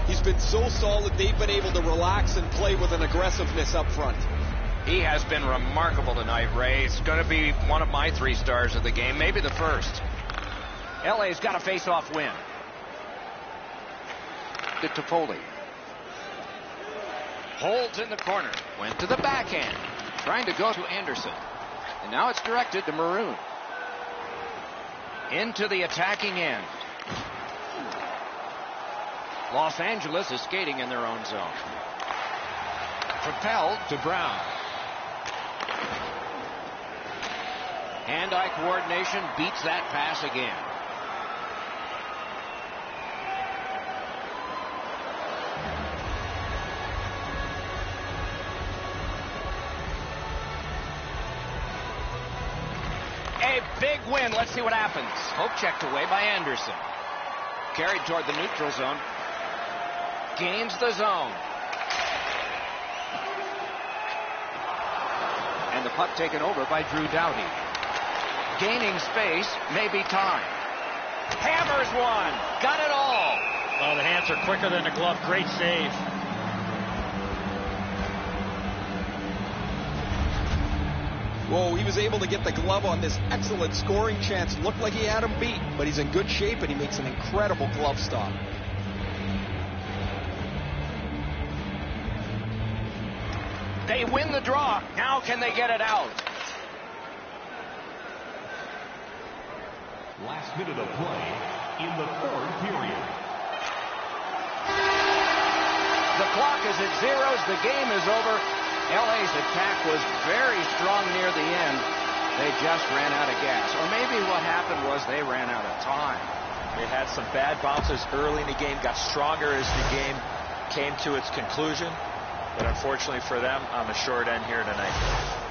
He's been so solid, they've been able to relax and play with an aggressiveness up front. He has been remarkable tonight, Ray. It's going to be one of my 3 stars of the game, maybe the first. LA's got a face-off win. To Toffoli. Holds in the corner. Went to the backhand. Trying to go to Anderson. And now it's directed to Maroon. Into the attacking end. Los Angeles is skating in their own zone. Propelled to Brown. Hand-eye coordination beats that pass again. A big win. Let's see what happens. Hope checked away by Anderson. Carried toward the neutral zone. Gains the zone. And the puck taken over by Drew Doughty. Gaining space, maybe time. Hammers one. Got it all. Oh, the hands are quicker than the glove. Great save. Whoa, he was able to get the glove on this excellent scoring chance. Looked like he had him beat, but he's in good shape and he makes an incredible glove stop. They win the draw. Now can they get it out? Last minute of play in the 3rd period. The clock is at zeros. The game is over. LA's attack was very strong near the end. They just ran out of gas. Or maybe what happened was they ran out of time. They had some bad bounces early in the game, got stronger as the game came to its conclusion. But unfortunately for them, on the short end here tonight.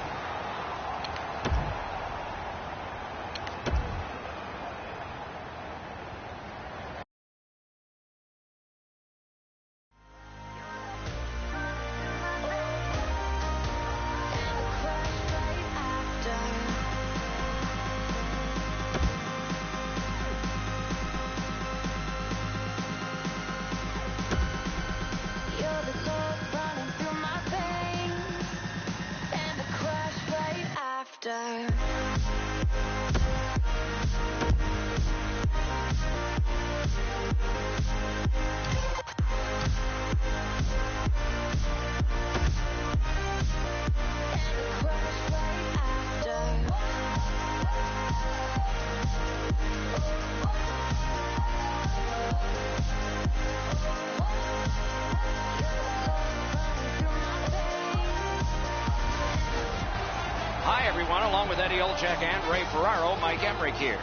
everyone. Along with Eddie Olczyk and Ray Ferraro, Mike Emrick here.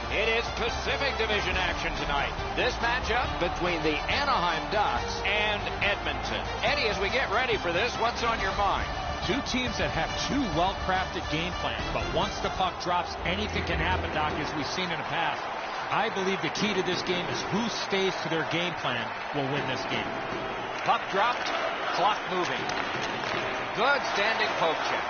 It is Pacific Division action tonight. This matchup between the Anaheim Ducks and Edmonton. Eddie, as we get ready for this, what's on your mind? Two teams that have two well-crafted game plans, but once the puck drops, anything can happen, Doc, as we've seen in the past. I believe the key to this game is who stays to their game plan will win this game. Puck dropped, clock moving. Good standing poke check.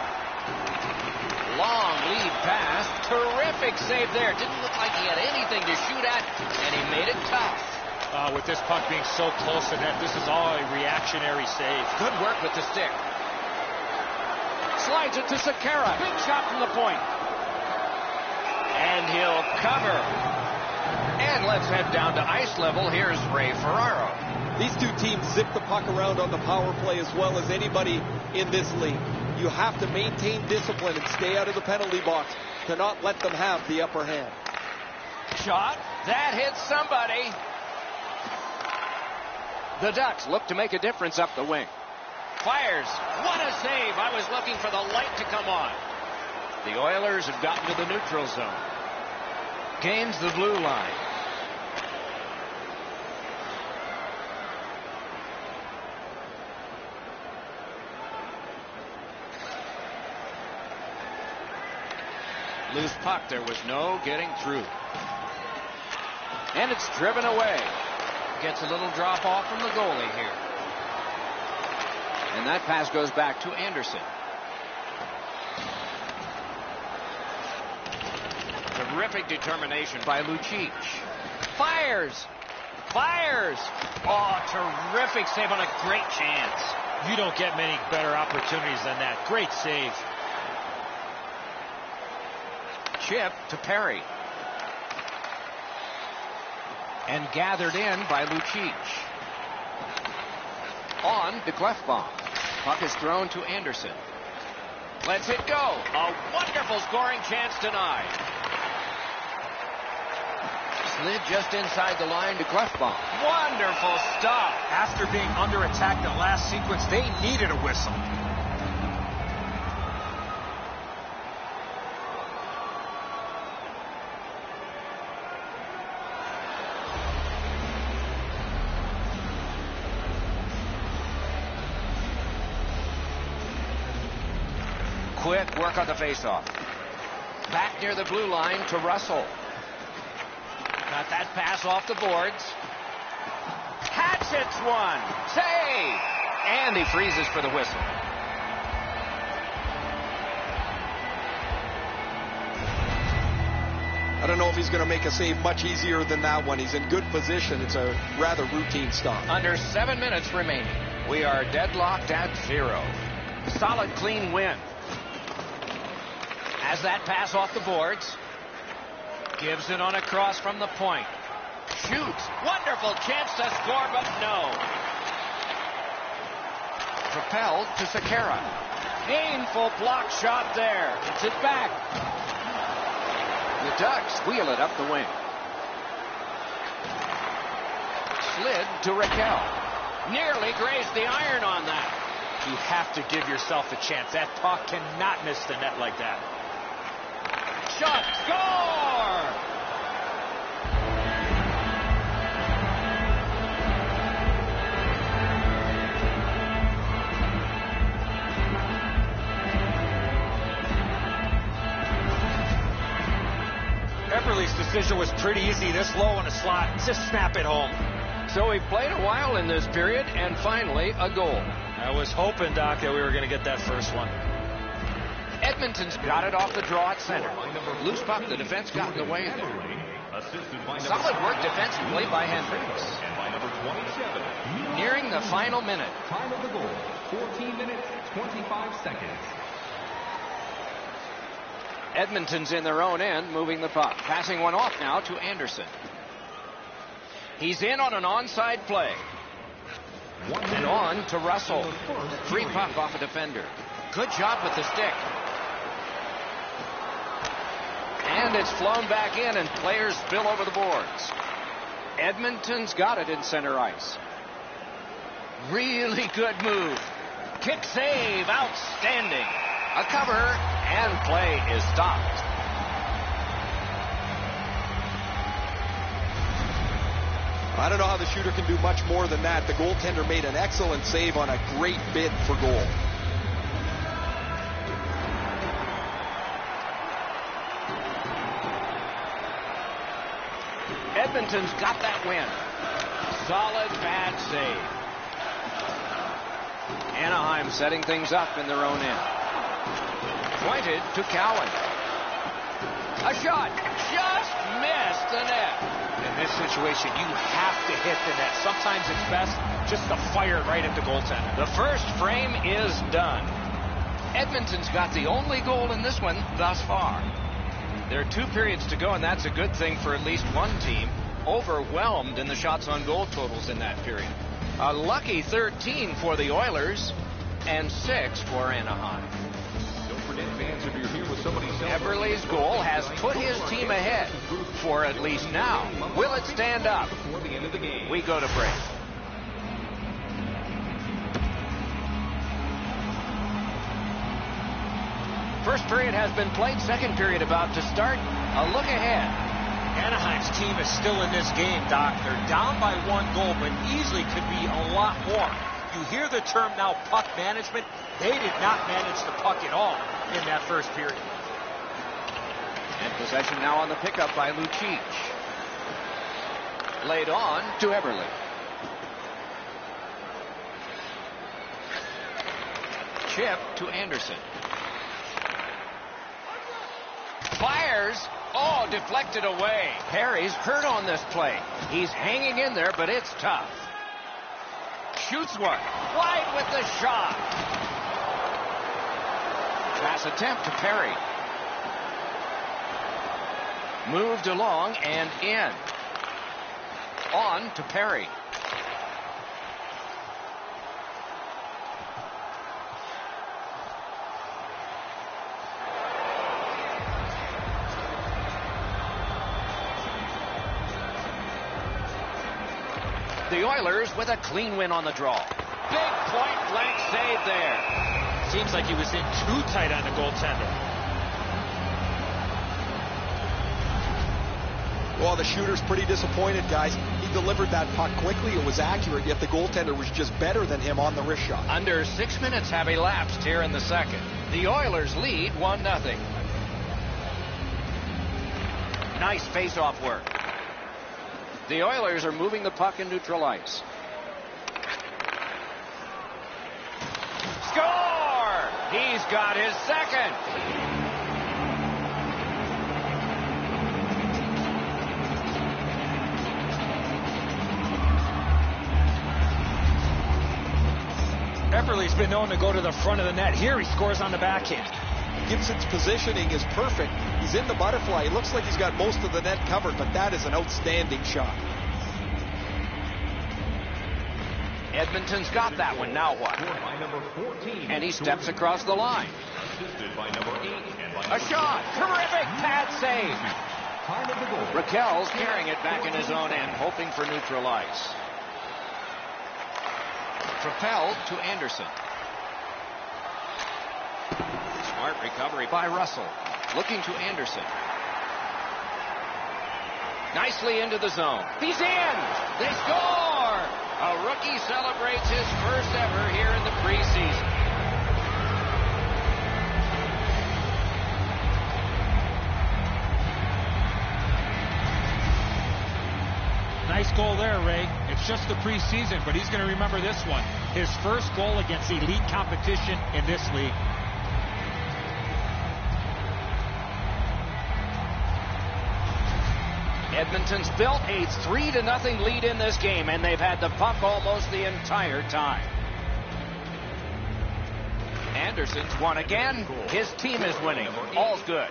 Long lead pass. Terrific save there. Didn't look like he had anything to shoot at, and he made it tough. With this puck being so close to net, this is all a reactionary save. Good work with the stick. Slides it to Sekera. Big shot from the point. And he'll cover. And let's head down to ice level. Here's Ray Ferraro. These two teams zip the puck around on the power play as well as anybody in this league. You have to maintain discipline and stay out of the penalty box to not let them have the upper hand. Shot. That hits somebody. The Ducks look to make a difference up the wing. Fires. What a save. I was looking for the light to come on. The Oilers have gotten to the neutral zone. Gains the blue line. Loose puck. There was no getting through. And it's driven away. Gets a little drop off from the goalie here. And that pass goes back to Anderson. Terrific determination by Lucic. Fires. Fires. Oh, terrific save on a great chance. You don't get many better opportunities than that. Great save. Chip to Perry. And gathered in by Lucic. On to Klefbom. Puck is thrown to Anderson. Lets it go. A wonderful scoring chance denied. Slid just inside the line to Klefbom. Wonderful stop. After being under attack the last sequence, they needed a whistle. Quick work on the faceoff. Back near the blue line to Russell. Got that pass off the boards. Hatch hits one. Save! And he freezes for the whistle. I don't know if he's going to make a save much easier than that one. He's in good position. It's a rather routine stop. Under 7 minutes remaining. We are deadlocked at 0. Solid, clean win. Has that pass off the boards. Gives it on a cross from the point. Shoots. Wonderful chance to score, but no. Propelled to Sekera. Painful block shot there. Gets it back. The Ducks wheel it up the wing. Slid to Raquel. Nearly grazed the iron on that. You have to give yourself a chance. That puck cannot miss the net like that. Shot. Score! Eberle's decision was pretty easy. This low in a slot, just snap it home. So we've played a while in this period, and finally a goal. I was hoping, Doc, that we were going to get that first one. Edmonton's got it off the draw at center. Loose puck, the defense got in the way there. Solid work defensively by Hendricks. Nearing the final minute. Time of the goal, 14 minutes, 25 seconds. Edmonton's in their own end, moving the puck. Passing one off now to Anderson. He's in on an onside play. And on to Russell. Free puck off a defender. Good job with the stick. And it's flown back in, and players spill over the boards. Edmonton's got it in center ice. Really good move. Kick save, outstanding. A cover, And play is stopped. I don't know how the shooter can do much more than that. The goaltender made an excellent save on a great bid for goal. Edmonton's got that win. Solid bad save. Anaheim setting things up in their own end. Pointed to Cowan. A shot. Just missed the net. In this situation, you have to hit the net. Sometimes it's best just to fire it right at the goaltender. The first frame is done. Edmonton's got the only goal in this one thus far. There are 2 periods to go, and that's a good thing for at least one team. Overwhelmed in the shots on goal totals in that period. A lucky 13 for the Oilers and 6 for Anaheim. Don't forget, fans, if you're here with somebody Eberle's goal has put his team ahead for at least now. Will it stand up? before the end of the game. We go to break. First period has been played. Second period about to start. A look ahead. Anaheim's team is still in this game, Doc. They're down by 1 goal, but easily could be a lot more. You hear the term now, puck management. They did not manage the puck at all in that first period. And possession now on the pickup by Lucic. Laid on to Eberle. Chip to Anderson. Fires. Oh, deflected away. Perry's hurt on this play. He's hanging in there, but it's tough. Shoots one. Wide with the shot. Pass attempt to Perry. Moved along and in. On to Perry. The Oilers with a clean win on the draw. Big point blank save there. Seems like he was in too tight on the goaltender. Well, the shooter's pretty disappointed, guys. He delivered that puck quickly. It was accurate, yet the goaltender was just better than him on the wrist shot. Under 6 minutes have elapsed here in the second. The Oilers lead 1-0. Nice face-off work. The Oilers are moving the puck in neutral ice. Score! He's got his second. Eberle's been known to go to the front of the net. Here he scores on the backhand. Gibson's positioning is perfect. He's in the butterfly. He looks like he's got most of the net covered, but that is an outstanding shot. Edmonton's got that one. Now what? And he steps across the line. A shot. Terrific pad save. Raquel's carrying it back in his own end, hoping for neutral ice. Propelled to Anderson. Smart recovery by Russell. Looking to Anderson. Nicely into the zone. He's in! They score! A rookie celebrates his first ever here in the preseason. Nice goal there, Ray. It's just the preseason, but he's going to remember this one. His first goal against elite competition in this league. Edmonton's built a 3-0 lead in this game, and they've had the puck almost the entire time. Anderson's won again. His team is winning. All's good.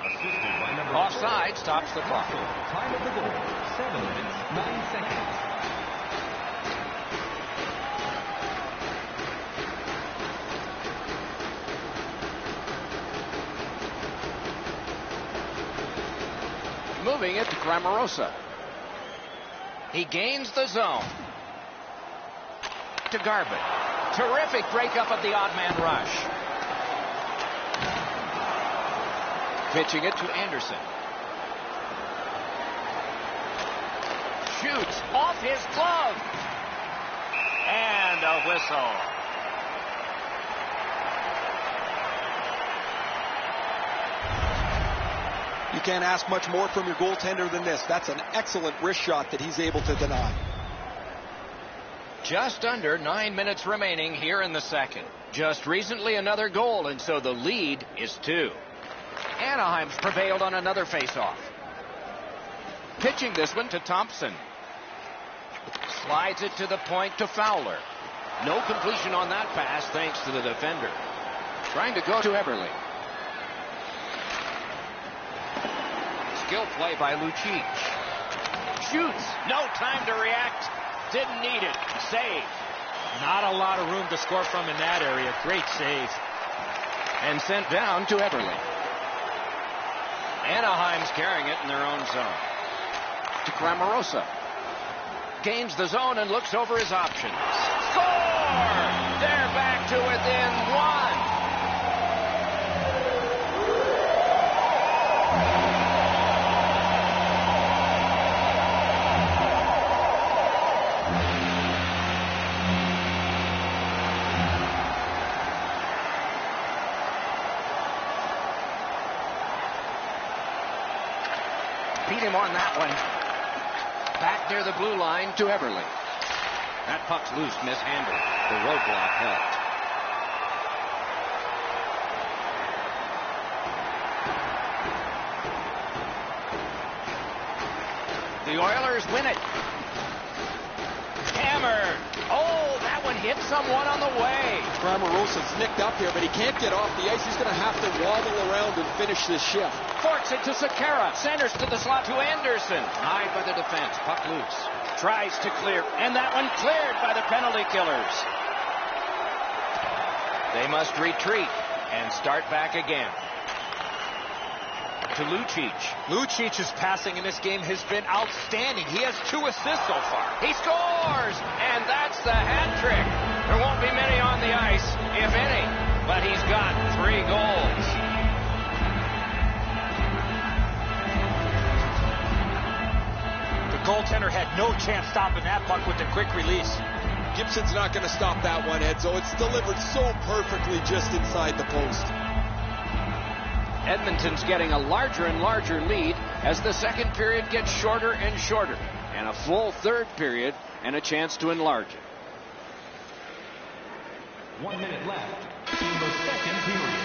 Offside stops the clock. Time of the goal, 7 minutes, 9 seconds. Moving it to Grammarosa. He gains the zone. To Garbutt. Terrific breakup of the odd man rush. Pitching it to Anderson. Shoots off his glove. And a whistle. You can't ask much more from your goaltender than this. That's an excellent wrist shot that he's able to deny. Just under 9 minutes remaining here in the second. Just recently another goal, and so the lead is 2. Anaheim's prevailed on another faceoff. Pitching this one to Thompson. Slides it to the point to Fowler. No completion on that pass thanks to the defender. Trying to go to Eberle. Skill play by Lucic. Shoots. No time to react. Didn't need it. Save. Not a lot of room to score from in that area. Great save. And sent down to Eberle. Anaheim's carrying it in their own zone. To Cramarosa. Gains the zone and looks over his options. Score! They're back to within 1. Beat him on that one. Back near the blue line to Eberle. That puck's loose, mishandled. The roadblock helped. The Oilers win it. Hammered. Oh, that one hit someone on the way. Cramarosa's nicked up here, but he can't get off the ice. He's going to have to wobble around and finish this shift. Forks it to Sekera. Centers to the slot to Anderson. High by the defense. Puck loose. Tries to clear. And that one cleared by the penalty killers. They must retreat and start back again. To Lucic. Lucic's passing in this game has been outstanding. He has 2 assists so far. He scores! And that's the hat trick. There won't be many on the ice, if any. But he's got 3 goals. The goaltender had no chance stopping that puck with the quick release. Gibson's not going to stop that one, Edzo. It's delivered so perfectly just inside the post. Edmonton's getting a larger and larger lead as the second period gets shorter and shorter. And a full third period and a chance to enlarge it. 1 minute left in the second period.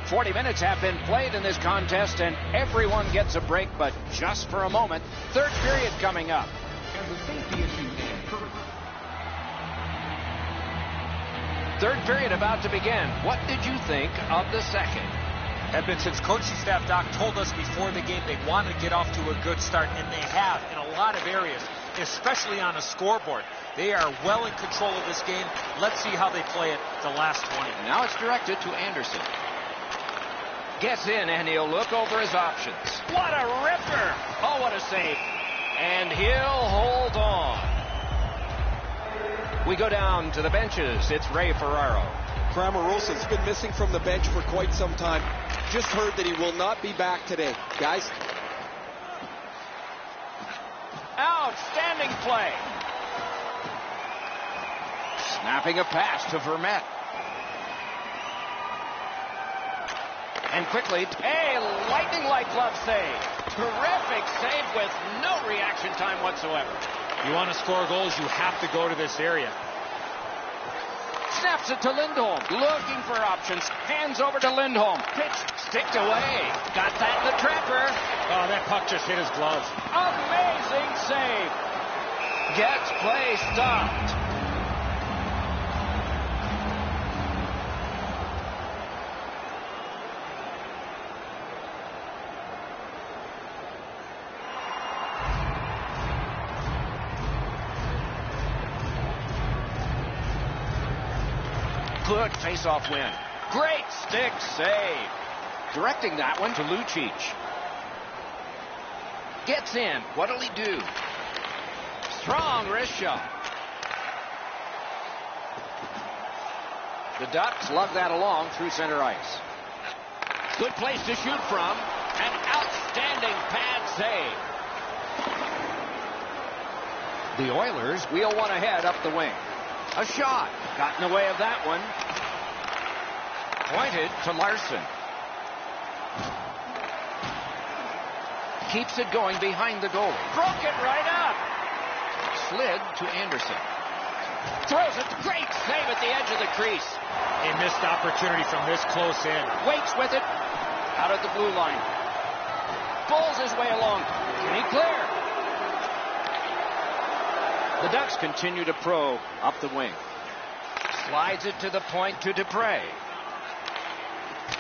40 minutes have been played in this contest, and everyone gets a break, but just for a moment. Third period coming up. And the safety issue and Third period about to begin. What did you think of the second? Edmonton's coaching staff, Doc, told us before the game they wanted to get off to a good start, and they have in a lot of areas, especially on the scoreboard. They are well in control of this game. Let's see how they play it the last 20. And now it's directed to Anderson. Gets in, and he'll look over his options. What a ripper! Oh, what a save. And he'll hold on. We go down to the benches. It's Ray Ferraro. Cramarosa's been missing from the bench for quite some time. Just heard that he will not be back today. Guys? Outstanding play. Snapping a pass to Vermette. And quickly, a lightning-like glove save. Terrific save with no reaction time whatsoever. You want to score goals, you have to go to this area. Snaps it to Lindholm. Looking for options. Hands over to Lindholm. Pitch sticked away. Got that in the trapper. Oh, that puck just hit his glove. Amazing save. Gets play stopped. Good face-off win. Great stick save. Directing that one to Lucic. Gets in. What'll he do? Strong wrist shot. The Ducks lug that along through center ice. Good place to shoot from. An outstanding pad save. The Oilers wheel one ahead up the wing. A shot. Got in the way of that one. Pointed to Larson. Keeps it going behind the goal. Broke it right up. Slid to Anderson. Throws it. Great save at the edge of the crease. A missed opportunity from this close in. Waits with it. Out at the blue line. Pulls his way along. Can he clear? The Ducks continue to probe up the wing. Slides it to the point to Dupre.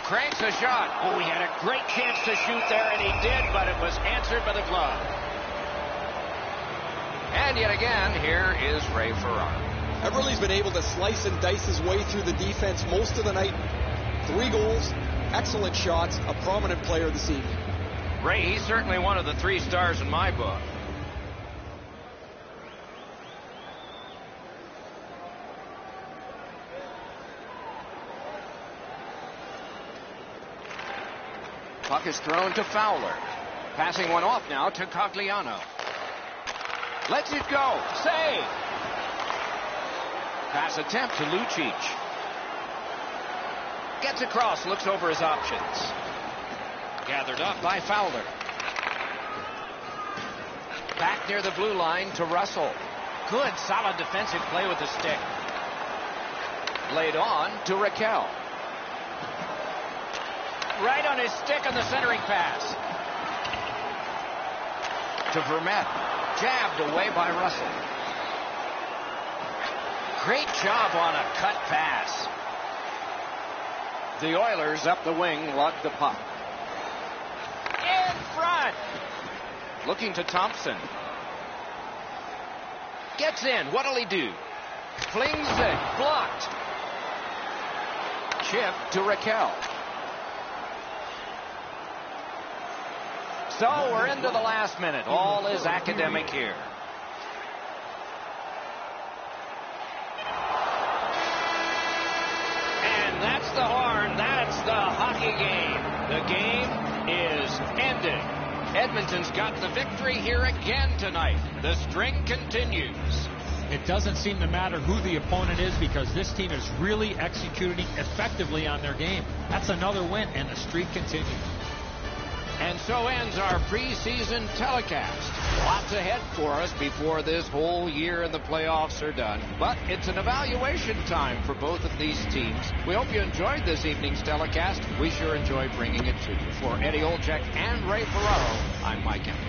Cranks a shot. Oh, he had a great chance to shoot there, and he did, but it was answered by the glove. And yet again, here is Ray Ferraro. Everly's been able to slice and dice his way through the defense most of the night. 3 goals, excellent shots, a prominent player this evening. Ray, he's certainly one of the 3 stars in my book. Puck is thrown to Fowler. Passing one off now to Cogliano. Lets it go. Save. Pass attempt to Lucic. Gets across, looks over his options. Gathered up by Fowler. Back near the blue line to Russell. Good, solid defensive play with the stick. Laid on to Raquel. Right on his stick on the centering pass. To Vermette. Jabbed away by Russell. Great job on a cut pass. The Oilers up the wing lug the puck. In front. Looking to Thompson. Gets in. What'll he do? Flings it. Blocked. Chip to Raquel. So we're into the last minute. All is academic here. And that's the horn. That's the hockey game. The game is ended. Edmonton's got the victory here again tonight. The string continues. It doesn't seem to matter who the opponent is because this team is really executing effectively on their game. That's another win, and the streak continues. And so ends our preseason telecast. Lots ahead for us before this whole year and the playoffs are done. But it's an evaluation time for both of these teams. We hope you enjoyed this evening's telecast. We sure enjoyed bringing it to you. For Eddie Olczyk and Ray Ferraro, I'm Mike Emrick.